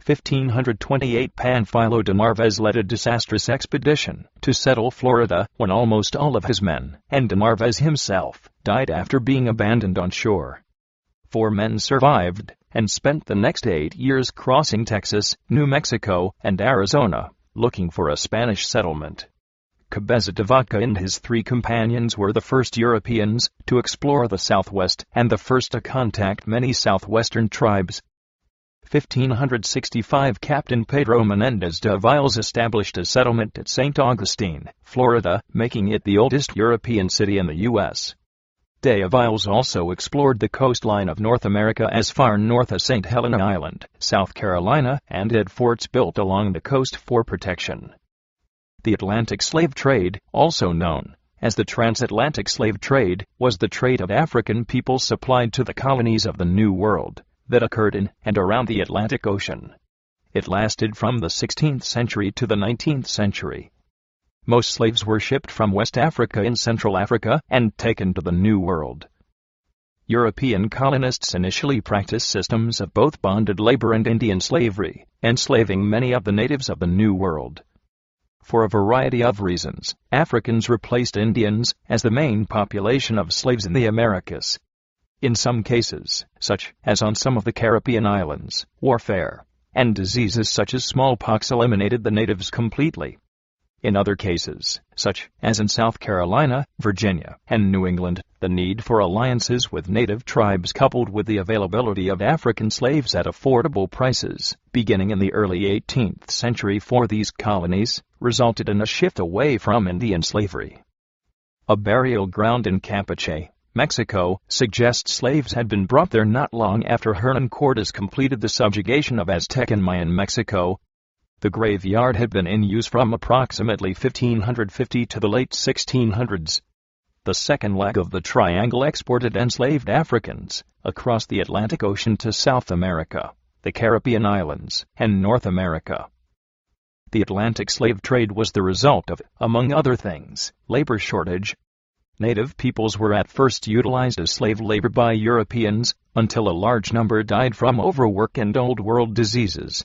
1528 Panfilo de Narváez led a disastrous expedition to settle Florida when almost all of his men, and de Narváez himself, died after being abandoned on shore. 4 men survived and spent the next 8 years crossing Texas, New Mexico, and Arizona, looking for a Spanish settlement. Cabeza de Vaca and his 3 companions were the first Europeans to explore the Southwest and the first to contact many southwestern tribes. 1565 Captain Pedro Menendez de Viles established a settlement at St. Augustine, Florida, making it the oldest European city in the U.S. De Viles also explored the coastline of North America as far north as St. Helena Island, South Carolina, and had forts built along the coast for protection. The Atlantic slave trade, also known as the transatlantic slave trade, was the trade of African people supplied to the colonies of the New World that occurred in and around the Atlantic Ocean. It lasted from the 16th century to the 19th century. Most slaves were shipped from West Africa in Central Africa and taken to the New World. European colonists initially practiced systems of both bonded labor and Indian slavery, enslaving many of the natives of the New World. For a variety of reasons, Africans replaced Indians as the main population of slaves in the Americas. In some cases, such as on some of the Caribbean islands, warfare and diseases such as smallpox eliminated the natives completely. In other cases, such as in South Carolina, Virginia, and New England, the need for alliances with native tribes coupled with the availability of African slaves at affordable prices, beginning in the early 18th century for these colonies, resulted in a shift away from Indian slavery. A burial ground in Campeche, Mexico, suggests slaves had been brought there not long after Hernán Cortés completed the subjugation of Aztec and Mayan Mexico. The graveyard had been in use from approximately 1550 to the late 1600s. The second leg of the triangle exported enslaved Africans across the Atlantic Ocean to South America, the Caribbean islands, and North America. The Atlantic slave trade was the result of, among other things, labor shortage. Native peoples were at first utilized as slave labor by Europeans, until a large number died from overwork and Old World diseases.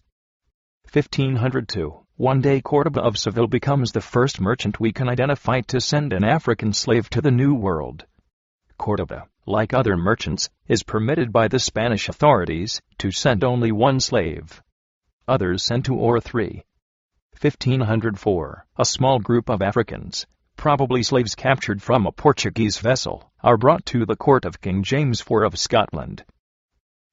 1502, one day Catawba of Seville becomes the first merchant we can identify to send an African slave to the New World. Catawba, like other merchants, is permitted by the Spanish authorities to send only 1 slave. Others send 2 or 3. 1504, a small group of Africans, probably slaves captured from a Portuguese vessel, are brought to the court of King James IV of Scotland.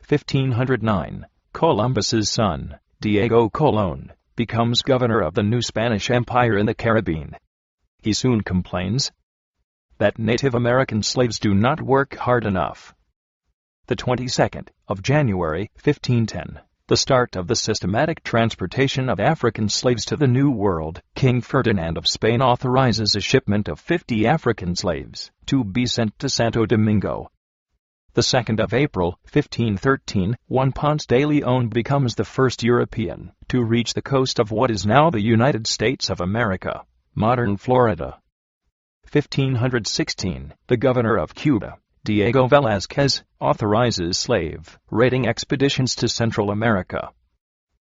1509, Columbus's son, Diego Colón, becomes governor of the new Spanish Empire in the Caribbean. He soon complains that Native American slaves do not work hard enough. The 22nd of January, 1510, the start of the systematic transportation of African slaves to the New World, King Ferdinand of Spain authorizes a shipment of 50 African slaves to be sent to Santo Domingo. The 2nd of April, 1513, Juan Ponce de Leon becomes the first European to reach the coast of what is now the United States of America, modern Florida. 1516, the governor of Cuba, Diego Velázquez, authorizes slave raiding expeditions to Central America.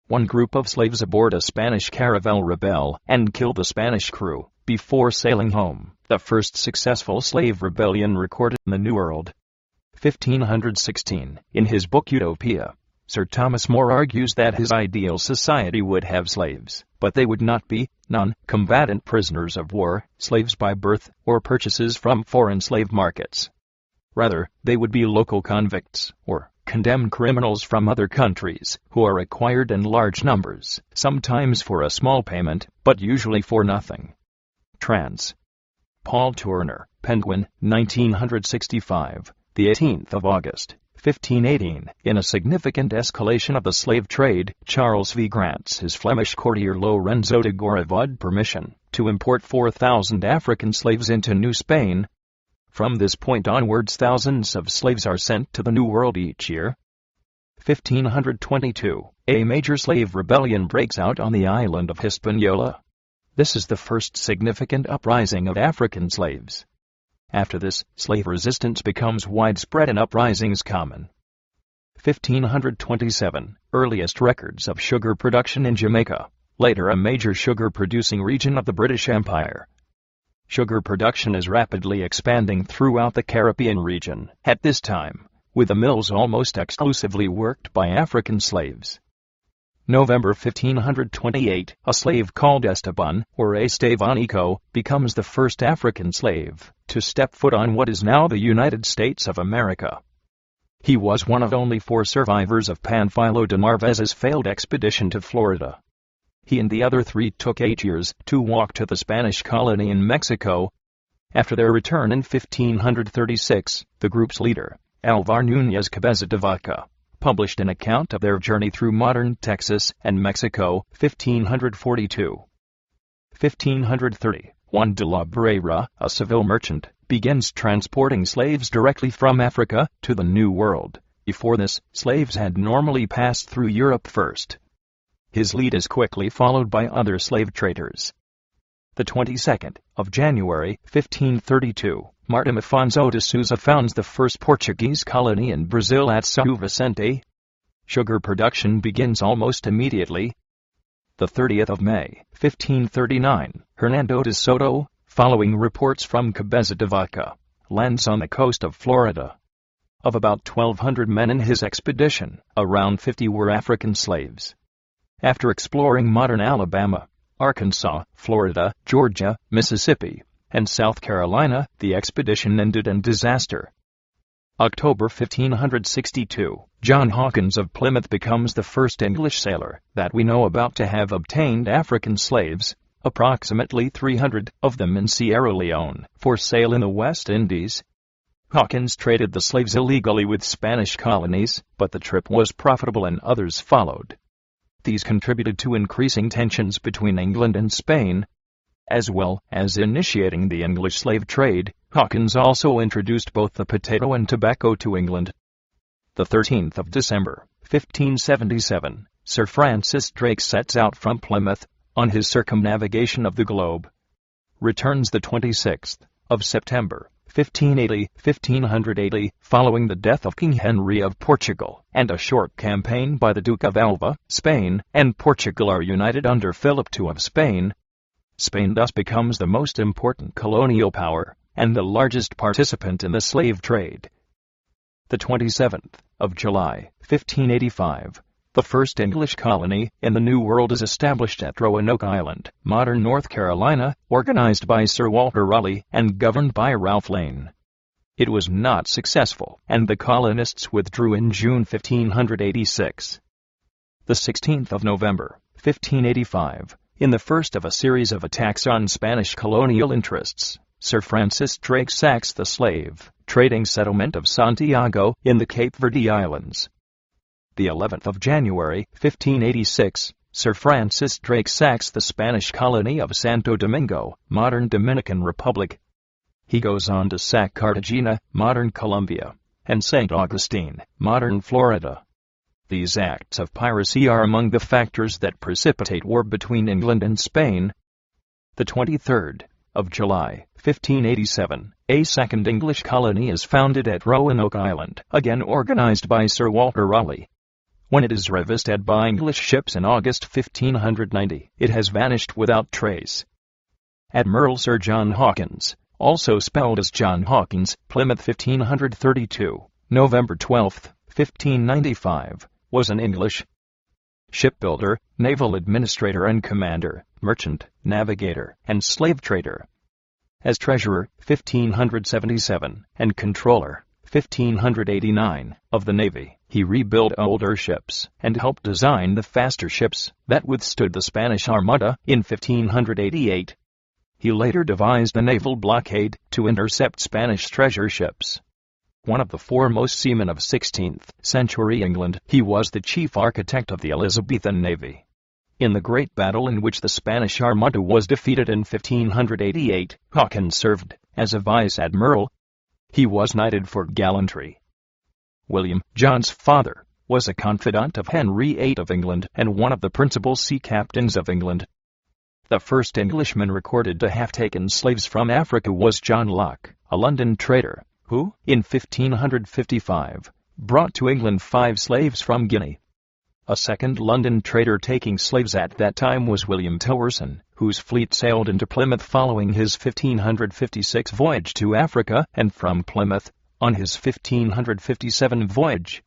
One group of slaves aboard a Spanish caravel rebel and kill the Spanish crew before sailing home, the first successful slave rebellion recorded in the New World. 1516. In his book Utopia, Sir Thomas More argues that his ideal society would have slaves, but they would not be non-combatant prisoners of war, slaves by birth, or purchases from foreign slave markets. Rather, they would be local convicts, or condemned criminals from other countries, who are acquired in large numbers, sometimes for a small payment, but usually for nothing. Trans. Paul Turner, Penguin, 1965, the 18th of August, 1518. In a significant escalation of the slave trade, Charles V grants his Flemish courtier Lorenzo de Goravod permission to import 4,000 African slaves into New Spain. From this point onwards, thousands of slaves are sent to the New World each year. 1522. A major slave rebellion breaks out on the island of Hispaniola. This is the first significant uprising of African slaves. After this, slave resistance becomes widespread and uprisings common. 1527. Earliest records of sugar production in Jamaica, later a major sugar-producing region of the British Empire. Sugar production is rapidly expanding throughout the Caribbean region at this time, with the mills almost exclusively worked by African slaves. November 1528, a slave called Esteban, or Estevanico, becomes the first African slave to step foot on what is now the United States of America. He was one of only 4 survivors of Panfilo de Narvaez's failed expedition to Florida. He and the other 3 took 8 years to walk to the Spanish colony in Mexico. After their return in 1536, the group's leader, Alvar Núñez Cabeza de Vaca, published an account of their journey through modern Texas and Mexico, 1542. 1530. Juan de la Barrera, a Seville merchant, begins transporting slaves directly from Africa to the New World. Before this, slaves had normally passed through Europe first. His lead is quickly followed by other slave traders. The 22nd of January, 1532, Martim Afonso de Souza founds the first Portuguese colony in Brazil at São Vicente. Sugar production begins almost immediately. The 30th of May, 1539, Hernando de Soto, following reports from Cabeza de Vaca, lands on the coast of Florida. Of about 1,200 men in his expedition, around 50 were African slaves. After exploring modern Alabama, Arkansas, Florida, Georgia, Mississippi, and South Carolina, the expedition ended in disaster. October 1562, John Hawkins of Plymouth becomes the first English sailor that we know about to have obtained African slaves, approximately 300 of them in Sierra Leone, for sale in the West Indies. Hawkins traded the slaves illegally with Spanish colonies, but the trip was profitable and others followed. These contributed to increasing tensions between England and Spain. As well as initiating the English slave trade, Hawkins also introduced both the potato and tobacco to England. The 13th of December, 1577, Sir Francis Drake sets out from Plymouth on his circumnavigation of the globe. Returns the 26th of September, 1580, following the death of King Henry of Portugal, and a short campaign by the Duke of Alva. Spain and Portugal are united under Philip II of Spain. Spain thus becomes the most important colonial power, and the largest participant in the slave trade. The 27th of July, 1585, the first English colony in the New World is established at Roanoke Island, modern North Carolina, organized by Sir Walter Raleigh and governed by Ralph Lane. It was not successful, and the colonists withdrew in June 1586. The 16th of November, 1585, in the first of a series of attacks on Spanish colonial interests, Sir Francis Drake sacks the slave trading settlement of Santiago in the Cape Verde Islands. The 11th of January, 1586, Sir Francis Drake sacks the Spanish colony of Santo Domingo, modern Dominican Republic. He goes on to sack Cartagena, modern Colombia, and St. Augustine, modern Florida. These acts of piracy are among the factors that precipitate war between England and Spain. The 23rd of July, 1587, a second English colony is founded at Roanoke Island, again organized by Sir Walter Raleigh. When it is revisited by English ships in August 1590, it has vanished without trace. Admiral Sir John Hawkins, also spelled as John Hawkins, Plymouth 1532, November 12, 1595, was an English shipbuilder, naval administrator and commander, merchant, navigator, and slave trader. As treasurer, 1577, and controller, 1589, of the Navy, he rebuilt older ships and helped design the faster ships that withstood the Spanish Armada in 1588. He later devised a naval blockade to intercept Spanish treasure ships. One of the foremost seamen of 16th century England, he was the chief architect of the Elizabethan Navy. In the great battle in which the Spanish Armada was defeated in 1588, Hawkins served as a vice-admiral. He was knighted for gallantry. William, John's father, was a confidant of Henry VIII of England and one of the principal sea captains of England. The first Englishman recorded to have taken slaves from Africa was John Locke, a London trader, who, in 1555, brought to England 5 slaves from Guinea. A second London trader taking slaves at that time was William Towerson, whose fleet sailed into Plymouth following his 1556 voyage to Africa and from Plymouth on his 1557 voyage.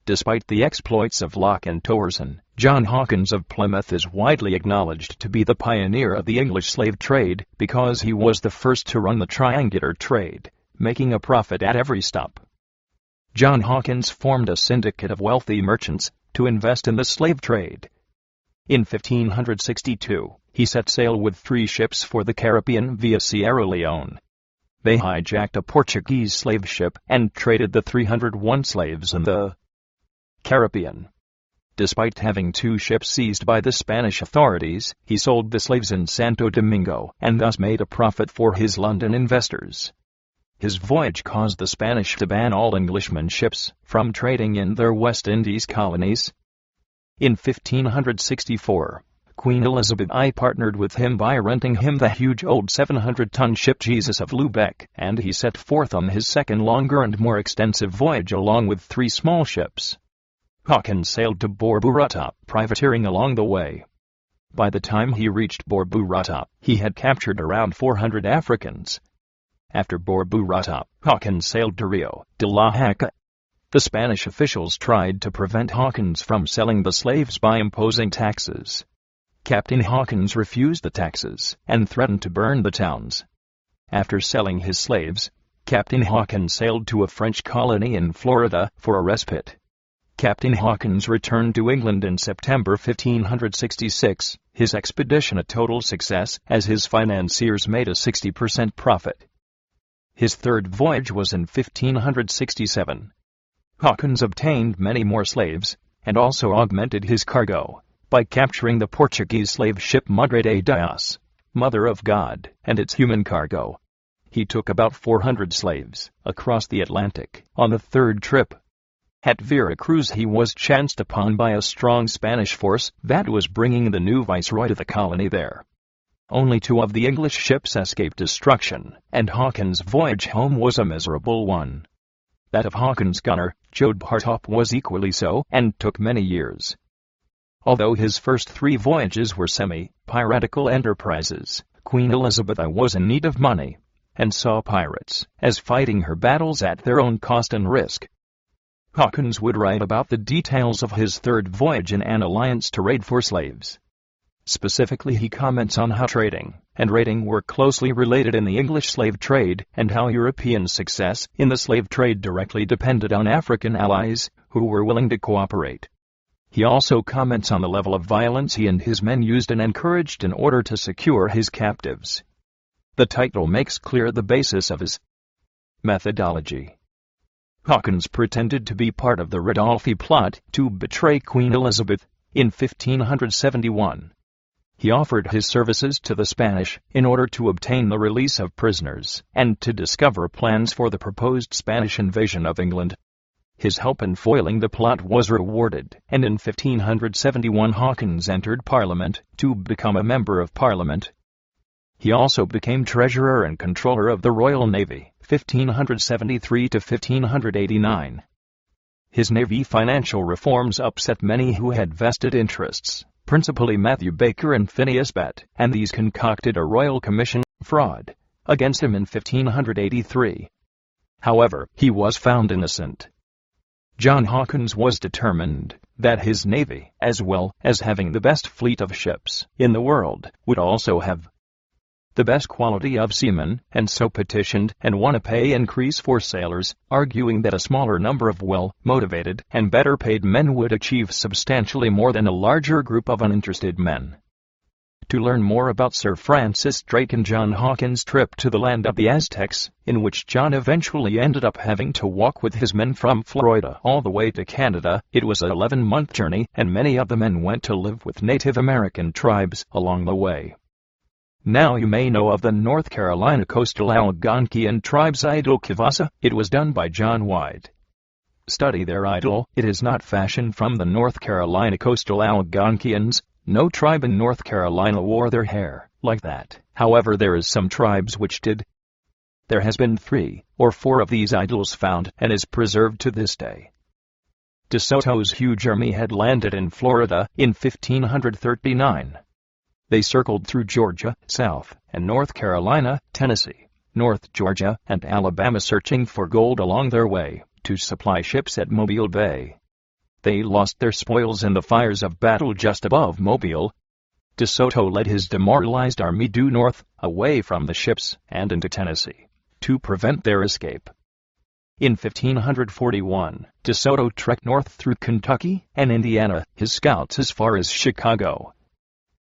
Despite the exploits of Locke and Towerson, John Hawkins of Plymouth is widely acknowledged to be the pioneer of the English slave trade because he was the first to run the triangular trade, making a profit at every stop. John Hawkins formed a syndicate of wealthy merchants to invest in the slave trade. In 1562, he set sail with 3 ships for the Caribbean via Sierra Leone. They hijacked a Portuguese slave ship and traded the 301 slaves in the Caribbean. Despite having 2 ships seized by the Spanish authorities, he sold the slaves in Santo Domingo and thus made a profit for his London investors. His voyage caused the Spanish to ban all Englishmen ships from trading in their West Indies colonies. In 1564, Queen Elizabeth I partnered with him by renting him the huge old 700-ton ship Jesus of Lubeck, and he set forth on his second longer and more extensive voyage along with 3 small ships. Hawkins sailed to Borburata, privateering along the way. By the time he reached Borburata, he had captured around 400 Africans. After Borburata, Hawkins sailed to Rio de la Jaca. The Spanish officials tried to prevent Hawkins from selling the slaves by imposing taxes. Captain Hawkins refused the taxes and threatened to burn the towns. After selling his slaves, Captain Hawkins sailed to a French colony in Florida for a respite. Captain Hawkins returned to England in September 1566, his expedition a total success as his financiers made a 60% profit. His third voyage was in 1567. Hawkins obtained many more slaves, and also augmented his cargo by capturing the Portuguese slave ship Madre de Dios, Mother of God, and its human cargo. He took about 400 slaves across the Atlantic on the third trip. At Vera Cruz he was chanced upon by a strong Spanish force that was bringing the new viceroy to the colony there. Only 2 of the English ships escaped destruction, and Hawkins' voyage home was a miserable one. That of Hawkins' gunner, Joad Hartop, was equally so, and took many years. Although his first 3 voyages were semi-piratical enterprises, Queen Elizabeth I was in need of money, and saw pirates as fighting her battles at their own cost and risk. Hawkins would write about the details of his third voyage in An Alliance to Raid for Slaves. Specifically, he comments on how trading and raiding were closely related in the English slave trade and how European success in the slave trade directly depended on African allies who were willing to cooperate. He also comments on the level of violence he and his men used and encouraged in order to secure his captives. The title makes clear the basis of his methodology. Hawkins pretended to be part of the Ridolfi plot to betray Queen Elizabeth in 1571. He offered his services to the Spanish in order to obtain the release of prisoners and to discover plans for the proposed Spanish invasion of England. His help in foiling the plot was rewarded, and in 1571 Hawkins entered Parliament to become a Member of Parliament. He also became Treasurer and Controller of the Royal Navy, 1573 to 1589. His Navy financial reforms upset many who had vested interests, principally Matthew Baker and Phineas Bett, and these concocted a royal commission, fraud, against him in 1583. However, he was found innocent. John Hawkins was determined that his navy, as well as having the best fleet of ships in the world, would also have the best quality of seamen, and so petitioned and won a pay increase for sailors, arguing that a smaller number of well-motivated and better-paid men would achieve substantially more than a larger group of uninterested men. To learn more about Sir Francis Drake and John Hawkins' trip to the land of the Aztecs, in which John eventually ended up having to walk with his men from Florida all the way to Canada, it was an 11-month journey, and many of the men went to live with Native American tribes along the way. Now you may know of the North Carolina coastal Algonquian tribe's idol Kivasa. It was done by John White. Study their idol. It is not fashioned from the North Carolina coastal Algonquians. No tribe in North Carolina wore their hair like that. However, there is some tribes which did. There has been 3 or 4 of these idols found and is preserved to this day. DeSoto's huge army had landed in Florida in 1539. They circled through Georgia, South and North Carolina, Tennessee, North Georgia, and Alabama, searching for gold along their way to supply ships at Mobile Bay. They lost their spoils in the fires of battle just above Mobile. DeSoto led his demoralized army due north, away from the ships, and into Tennessee, to prevent their escape. In 1541, DeSoto trekked north through Kentucky and Indiana, his scouts as far as Chicago.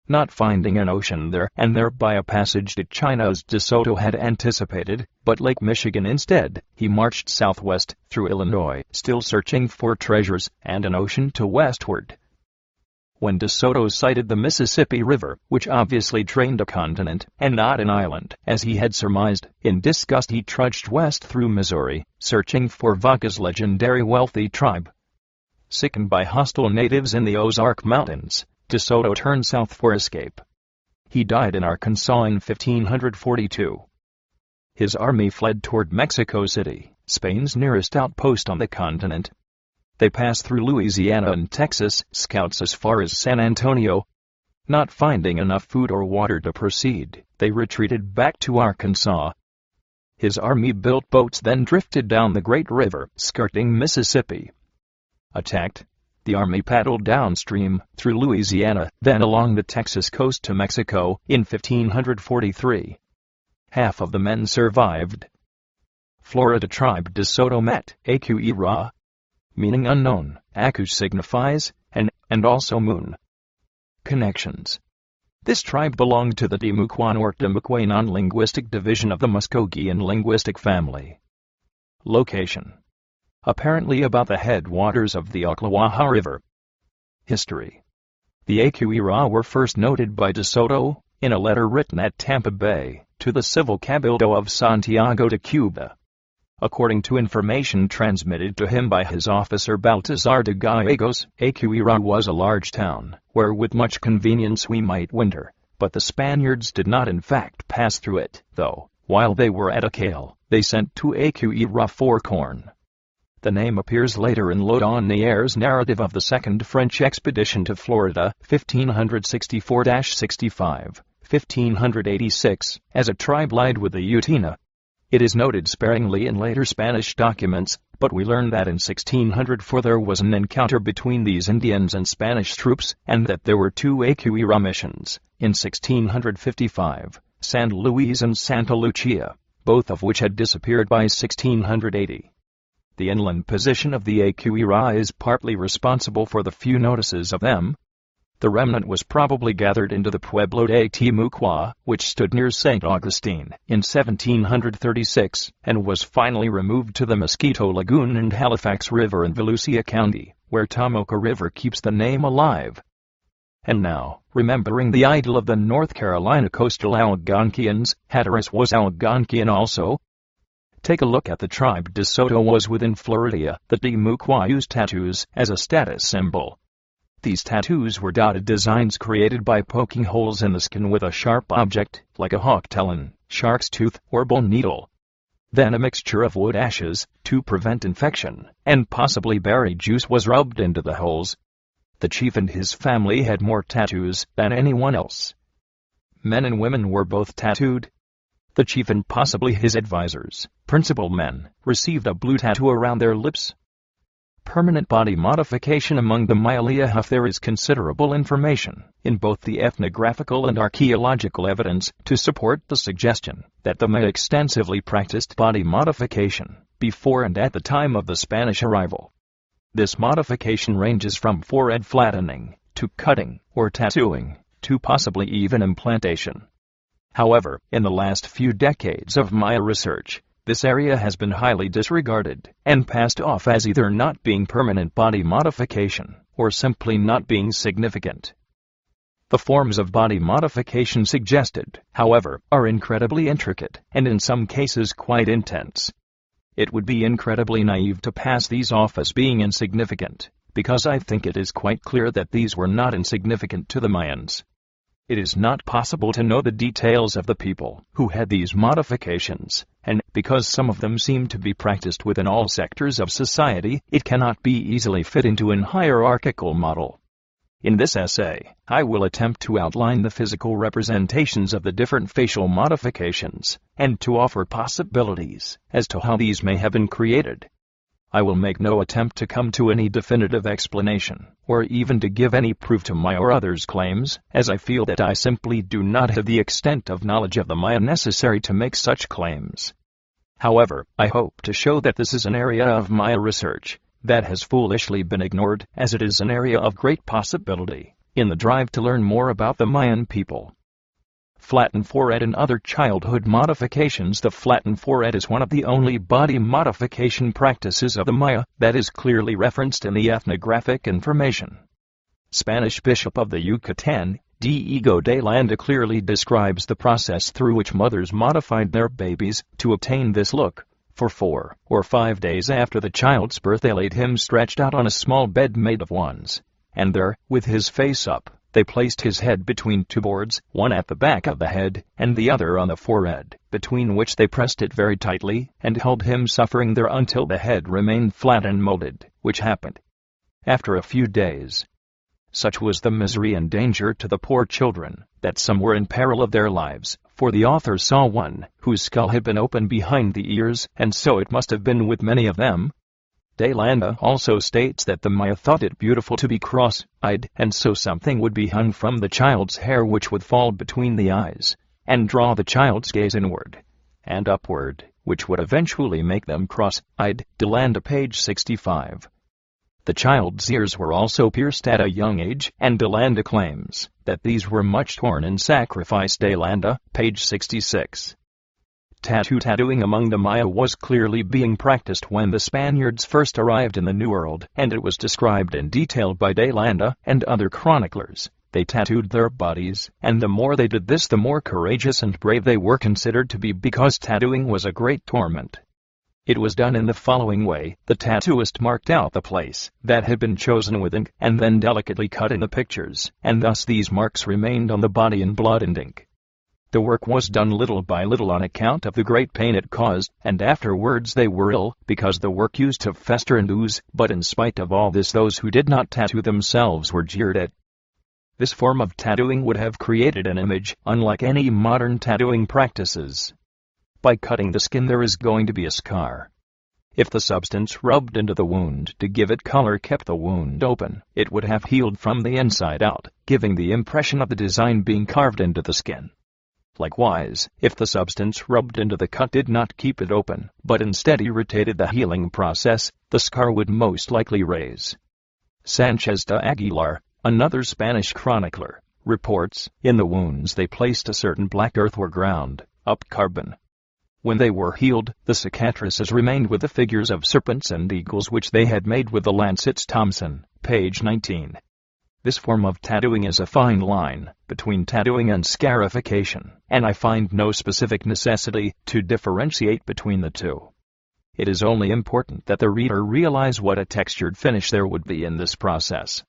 Not finding an ocean there and thereby a passage to China as DeSoto had anticipated, but Lake Michigan instead, he marched southwest through Illinois, still searching for treasures and an ocean to westward. When DeSoto sighted the Mississippi River, which obviously drained a continent and not an island, as he had surmised, in disgust he trudged west through Missouri, searching for Vaca's legendary wealthy tribe. Sickened by hostile natives in the Ozark Mountains, DeSoto turned south for escape. He died in Arkansas in 1542. His army fled toward Mexico City, Spain's nearest outpost on the continent. They passed through Louisiana and Texas, scouts as far as San Antonio. Not finding enough food or water to proceed, they retreated back to Arkansas. His army built boats, then drifted down the Great River, skirting Mississippi. Attacked, the army paddled downstream, through Louisiana, then along the Texas coast to Mexico, in 1543. Half of the men survived. Florida tribe DeSoto met, Aku-Ira, meaning unknown. Aku signifies, and also moon. Connections. This tribe belonged to the Timucuan or Timucuan non-linguistic division of the Muskogean linguistic family. Location. Apparently about the headwaters of the Ocklawaha River. History. The Aku-Ira were first noted by DeSoto, in a letter written at Tampa Bay, to the civil cabildo of Santiago de Cuba. According to information transmitted to him by his officer Baltazar de Gallegos, Aku-Ira was a large town, where with much convenience we might winter, but the Spaniards did not in fact pass through it, though, while they were at Acale, they sent to Aku-Ira for corn. The name appears later in Laudonnier's narrative of the Second French Expedition to Florida, 1564-65, 1586, as a tribe allied with the Utina. It is noted sparingly in later Spanish documents, but we learn that in 1604 there was an encounter between these Indians and Spanish troops, and that there were 2 Aku-Ira missions, in 1655, San Luis and Santa Lucia, both of which had disappeared by 1680. The inland position of the Aku-Ira is partly responsible for the few notices of them. The remnant was probably gathered into the Pueblo de Timucua, which stood near St. Augustine, in 1736, and was finally removed to the Mosquito Lagoon and Halifax River in Volusia County, where Tomoka River keeps the name alive. And now, remembering the idol of the North Carolina coastal Algonquians, Hatteras was Algonquian also. Take a look at the tribe DeSoto was within Florida. The Timucua used tattoos as a status symbol. These tattoos were dotted designs created by poking holes in the skin with a sharp object, like a hawk talon, shark's tooth, or bone needle. Then a mixture of wood ashes, to prevent infection, and possibly berry juice was rubbed into the holes. The chief and his family had more tattoos than anyone else. Men and women were both tattooed. The chief and possibly his advisors, principal men, received a blue tattoo around their lips. Permanent body modification among the Maya. There is considerable information in both the ethnographical and archaeological evidence to support the suggestion that the Maya extensively practiced body modification before and at the time of the Spanish arrival. This modification ranges from forehead flattening to cutting or tattooing to possibly even implantation. However, in the last few decades of Maya research, this area has been highly disregarded and passed off as either not being permanent body modification or simply not being significant. The forms of body modification suggested, however, are incredibly intricate and in some cases quite intense. It would be incredibly naive to pass these off as being insignificant, because I think it is quite clear that these were not insignificant to the Mayans. It is not possible to know the details of the people who had these modifications, and because some of them seem to be practiced within all sectors of society, it cannot be easily fit into an hierarchical model. In this essay, I will attempt to outline the physical representations of the different facial modifications, and to offer possibilities as to how these may have been created. I will make no attempt to come to any definitive explanation, or even to give any proof to my or others' claims, as I feel that I simply do not have the extent of knowledge of the Maya necessary to make such claims. However, I hope to show that this is an area of Maya research that has foolishly been ignored, as it is an area of great possibility in the drive to learn more about the Mayan people. Flattened forehead and other childhood modifications. The flattened forehead is one of the only body modification practices of the Maya that is clearly referenced in the ethnographic information. Spanish Bishop of the Yucatan, Diego de Landa, clearly describes the process through which mothers modified their babies to obtain this look. For 4 or 5 days after the child's birth, they laid him stretched out on a small bed made of wands, and there, with his face up, they placed his head between 2 boards, one at the back of the head, and the other on the forehead, between which they pressed it very tightly, and held him suffering there until the head remained flat and molded, which happened after a few days. Such was the misery and danger to the poor children, that some were in peril of their lives, for the author saw one whose skull had been opened behind the ears, and so it must have been with many of them. De Landa also states that the Maya thought it beautiful to be cross-eyed, and so something would be hung from the child's hair which would fall between the eyes, and draw the child's gaze inward and upward, which would eventually make them cross-eyed. De Landa, page 65. The child's ears were also pierced at a young age, and De Landa claims that these were much torn in sacrifice. De Landa, page 66. Tattooing among the Maya was clearly being practiced when the Spaniards first arrived in the New World, and it was described in detail by De Landa and other chroniclers. They tattooed their bodies, and the more they did this, the more courageous and brave they were considered to be, because tattooing was a great torment. It was done in the following way: the tattooist marked out the place that had been chosen with ink, and then delicately cut in the pictures, and thus these marks remained on the body in blood and ink. The work was done little by little on account of the great pain it caused, and afterwards they were ill, because the work used to fester and ooze, but in spite of all this those who did not tattoo themselves were jeered at. This form of tattooing would have created an image unlike any modern tattooing practices. By cutting the skin there is going to be a scar. If the substance rubbed into the wound to give it color kept the wound open, it would have healed from the inside out, giving the impression of the design being carved into the skin. Likewise, if the substance rubbed into the cut did not keep it open, but instead irritated the healing process, the scar would most likely raise. Sanchez de Aguilar, another Spanish chronicler, reports, in the wounds they placed a certain black earth or ground up carbon. When they were healed, the cicatrices remained with the figures of serpents and eagles which they had made with the lancets. Thompson, page 19. This form of tattooing is a fine line between tattooing and scarification, and I find no specific necessity to differentiate between the two. It is only important that the reader realize what a textured finish there would be in this process.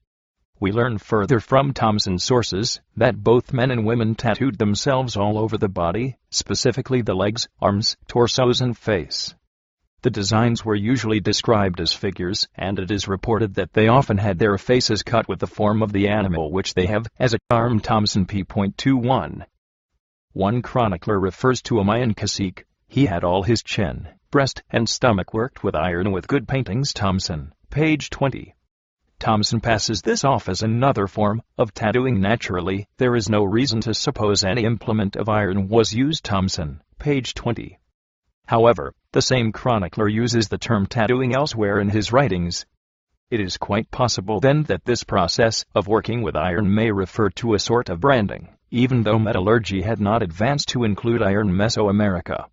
We learn further from Thompson's sources that both men and women tattooed themselves all over the body, specifically the legs, arms, torsos and face. The designs were usually described as figures, and it is reported that they often had their faces cut with the form of the animal which they have as a charm. Thompson p.21. One chronicler refers to a Mayan cacique. He had all his chin, breast, and stomach worked with iron with good paintings. Thompson, page 20. Thompson passes this off as another form of tattooing. Naturally, there is no reason to suppose any implement of iron was used. Thompson, page 20. However, the same chronicler uses the term tattooing elsewhere in his writings. It is quite possible then that this process of working with iron may refer to a sort of branding, even though metallurgy had not advanced to include iron. Mesoamerica.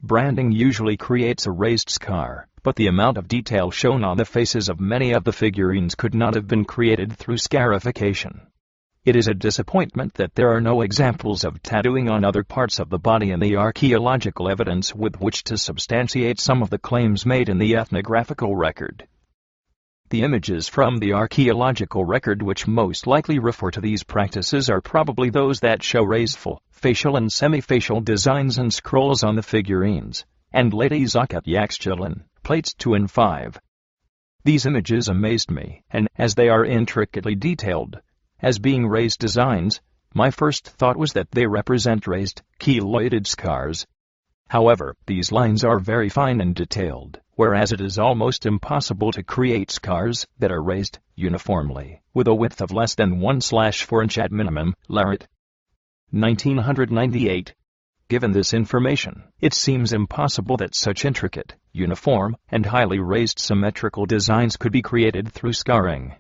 Branding usually creates a raised scar, but the amount of detail shown on the faces of many of the figurines could not have been created through scarification. It is a disappointment that there are no examples of tattooing on other parts of the body in the archaeological evidence with which to substantiate some of the claims made in the ethnographical record. The images from the archaeological record which most likely refer to these practices are probably those that show raised full, facial and semi-facial designs and scrolls on the figurines, and ladies at Yaxchilin, plates 2 and 5. These images amazed me, and, as they are intricately detailed, as being raised designs, my first thought was that they represent raised, keloided scars. However, these lines are very fine and detailed, whereas it is almost impossible to create scars that are raised uniformly, with a width of less than 1/4 inch at minimum. Larrett, 1998. Given this information, it seems impossible that such intricate, uniform, and highly raised symmetrical designs could be created through scarring.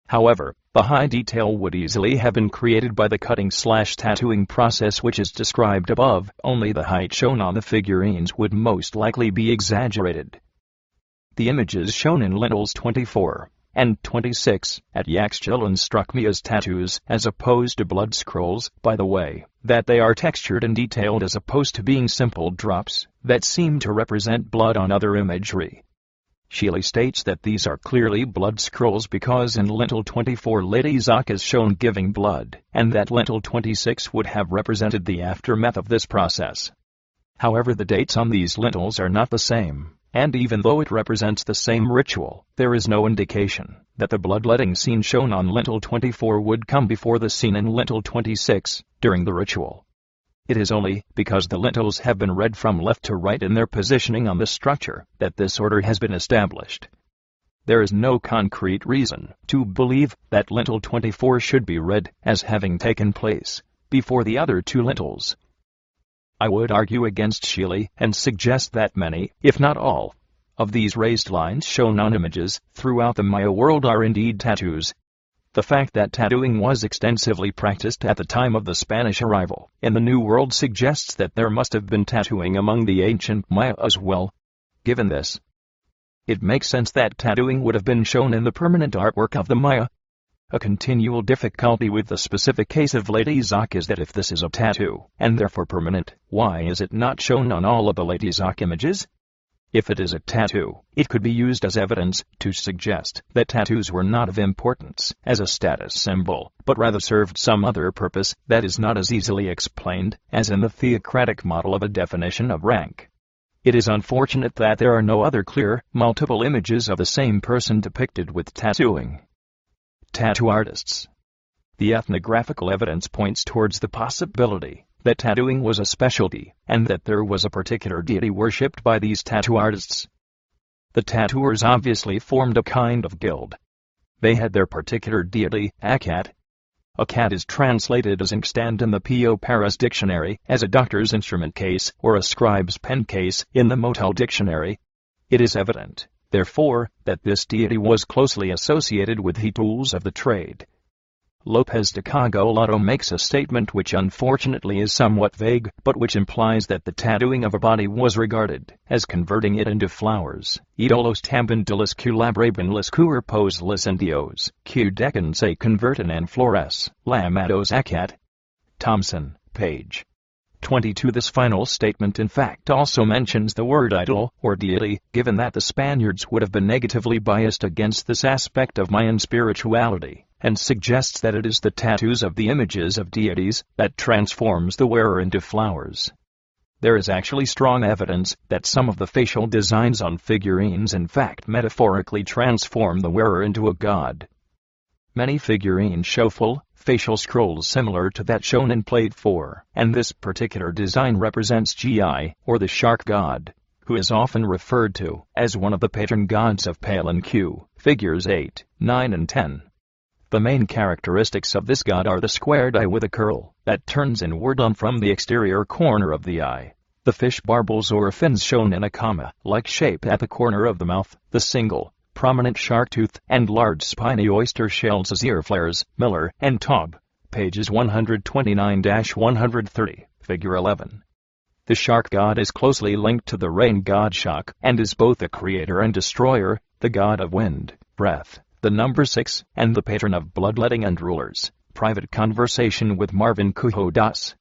However, the high detail would easily have been created by the cutting/tattooing process which is described above. Only the height shown on the figurines would most likely be exaggerated. The images shown in lintels 24 and 26 at Yaxchilin struck me as tattoos as opposed to blood scrolls, by the way, that they are textured and detailed as opposed to being simple drops that seem to represent blood on other imagery. Shealy states that these are clearly blood scrolls because in lintel 24 Lady Zoc is shown giving blood, and that lintel 26 would have represented the aftermath of this process. However, the dates on these lintels are not the same, and even though it represents the same ritual, there is no indication that the bloodletting scene shown on lintel 24 would come before the scene in lintel 26 during the ritual. It is only because the lintels have been read from left to right in their positioning on the structure that this order has been established. There is no concrete reason to believe that lintel 24 should be read as having taken place before the other two lintels. I would argue against Shealy and suggest that many, if not all, of these raised lines shown on images throughout the Maya world are indeed tattoos. The fact that tattooing was extensively practiced at the time of the Spanish arrival in the New World suggests that there must have been tattooing among the ancient Maya as well. Given this, it makes sense that tattooing would have been shown in the permanent artwork of the Maya. A continual difficulty with the specific case of Lady Zoc is that if this is a tattoo, and therefore permanent, why is it not shown on all of the Lady Zoc images? If it is a tattoo, it could be used as evidence to suggest that tattoos were not of importance as a status symbol, but rather served some other purpose that is not as easily explained as in the theocratic model of a definition of rank. It is unfortunate that there are no other clear, multiple images of the same person depicted with tattooing. Tattoo artists. The ethnographical evidence points towards the possibility that tattooing was a specialty, and that there was a particular deity worshipped by these tattoo artists. The tattooers obviously formed a kind of guild. They had their particular deity, Akat. Akat is translated as inkstand in the P.O. Paris dictionary, as a doctor's instrument case or a scribe's pen case in the Motel dictionary. It is evident, therefore, that this deity was closely associated with the tools of the trade. Lopez de Cogolado makes a statement which unfortunately is somewhat vague, but which implies that the tattooing of a body was regarded as converting it into flowers. Idolos tamban de las culabraban las cuerpos los indios, que decan se converten en flores, llamados acat. Thompson, page 22. This final statement in fact also mentions the word idol or deity, given that the Spaniards would have been negatively biased against this aspect of Mayan spirituality, and suggests that it is the tattoos of the images of deities that transforms the wearer into flowers. There is actually strong evidence that some of the facial designs on figurines in fact metaphorically transform the wearer into a god. Many figurines show full, facial scrolls similar to that shown in Plate 4, and this particular design represents Gi, or the shark god, who is often referred to as one of the patron gods of Palanque, figures 8, 9 and 10. The main characteristics of this god are the squared eye with a curl that turns inward on from the exterior corner of the eye, the fish barbels or fins shown in a comma-like shape at the corner of the mouth, the single, prominent shark tooth, and large spiny oyster shells as ear flares. Miller and Taub, pages 129-130, figure 11. The shark god is closely linked to the rain god Shak, and is both the creator and destroyer, the god of wind, breath, the number 6, and the patron of bloodletting and rulers. Private conversation with Marvin Kuhodas.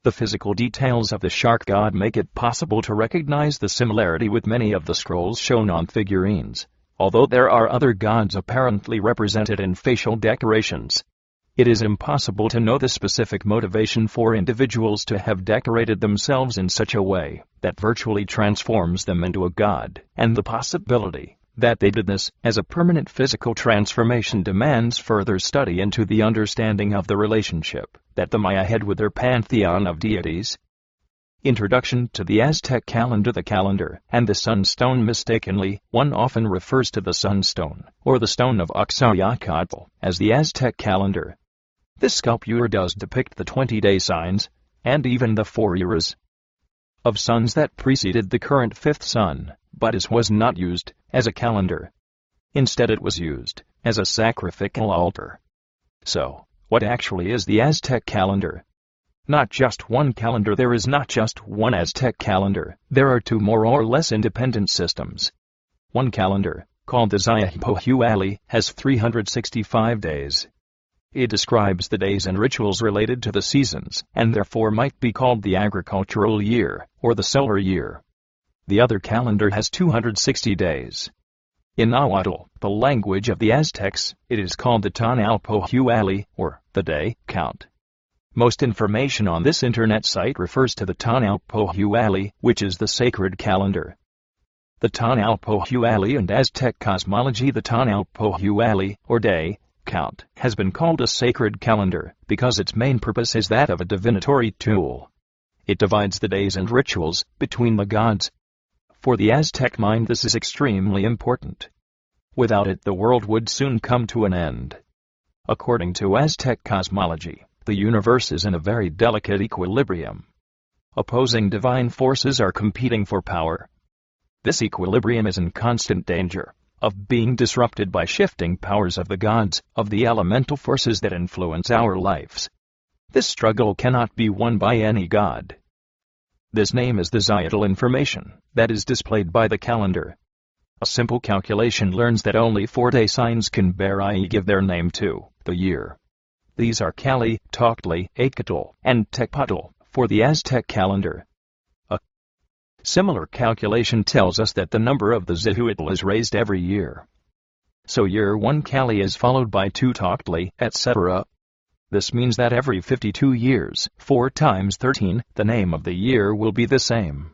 The physical details of the shark god make it possible to recognize the similarity with many of the scrolls shown on figurines, although there are other gods apparently represented in facial decorations. It is impossible to know the specific motivation for individuals to have decorated themselves in such a way that virtually transforms them into a god, and the possibility that they did this as a permanent physical transformation demands further study into the understanding of the relationship that the Maya had with their pantheon of deities. Introduction to the Aztec calendar. The calendar and the sunstone. Mistakenly, one often refers to the sunstone, or the stone of Oaxaca, as the Aztec calendar. This sculpture does depict the 20-day signs, and even the 4 eras of suns that preceded the current fifth sun, but it was not used as a calendar. Instead it was used as a sacrificial altar. So, what actually is the Aztec calendar? Not just one calendar. There is not just one Aztec calendar. There are two more or less independent systems. One calendar, called the Xiaopohualli, has 365 days. It describes the days and rituals related to the seasons, and therefore might be called the agricultural year, or the solar year. The other calendar has 260 days. In Nahuatl, the language of the Aztecs, it is called the Tonalpohualli, or the day count. Most information on this internet site refers to the Tonalpohualli, which is the sacred calendar. The Tonalpohualli and Aztec cosmology. The Tonalpohualli, or day count, has been called a sacred calendar because its main purpose is that of a divinatory tool. It divides the days and rituals between the gods. For the Aztec mind, this is extremely important. Without it, the world would soon come to an end. According to Aztec cosmology, the universe is in a very delicate equilibrium. Opposing divine forces are competing for power. This equilibrium is in constant danger of being disrupted by shifting powers of the gods, of the elemental forces that influence our lives. This struggle cannot be won by any god. This name is the zodiacal information that is displayed by the calendar. A simple calculation learns that only 4-day signs can bear, i.e. give their name to the year. These are Cali, Toctli, Acatl, and Tecpatl for the Aztec calendar. A similar calculation tells us that the number of the Zihuatl is raised every year. So year 1 Cali is followed by 2 Toctli, etc. This means that every 52 years, 4 times 13, the name of the year will be the same.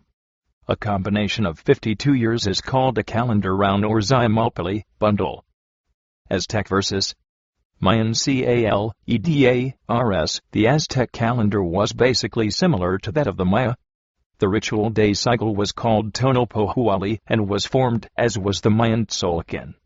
A combination of 52 years is called a calendar round or Ximalpili bundle. Aztec versus Mayan. Caldars. The Aztec calendar was basically similar to that of the Maya. The ritual day cycle was called Tonalpohualli and was formed, as was the Mayan Tzolk'in,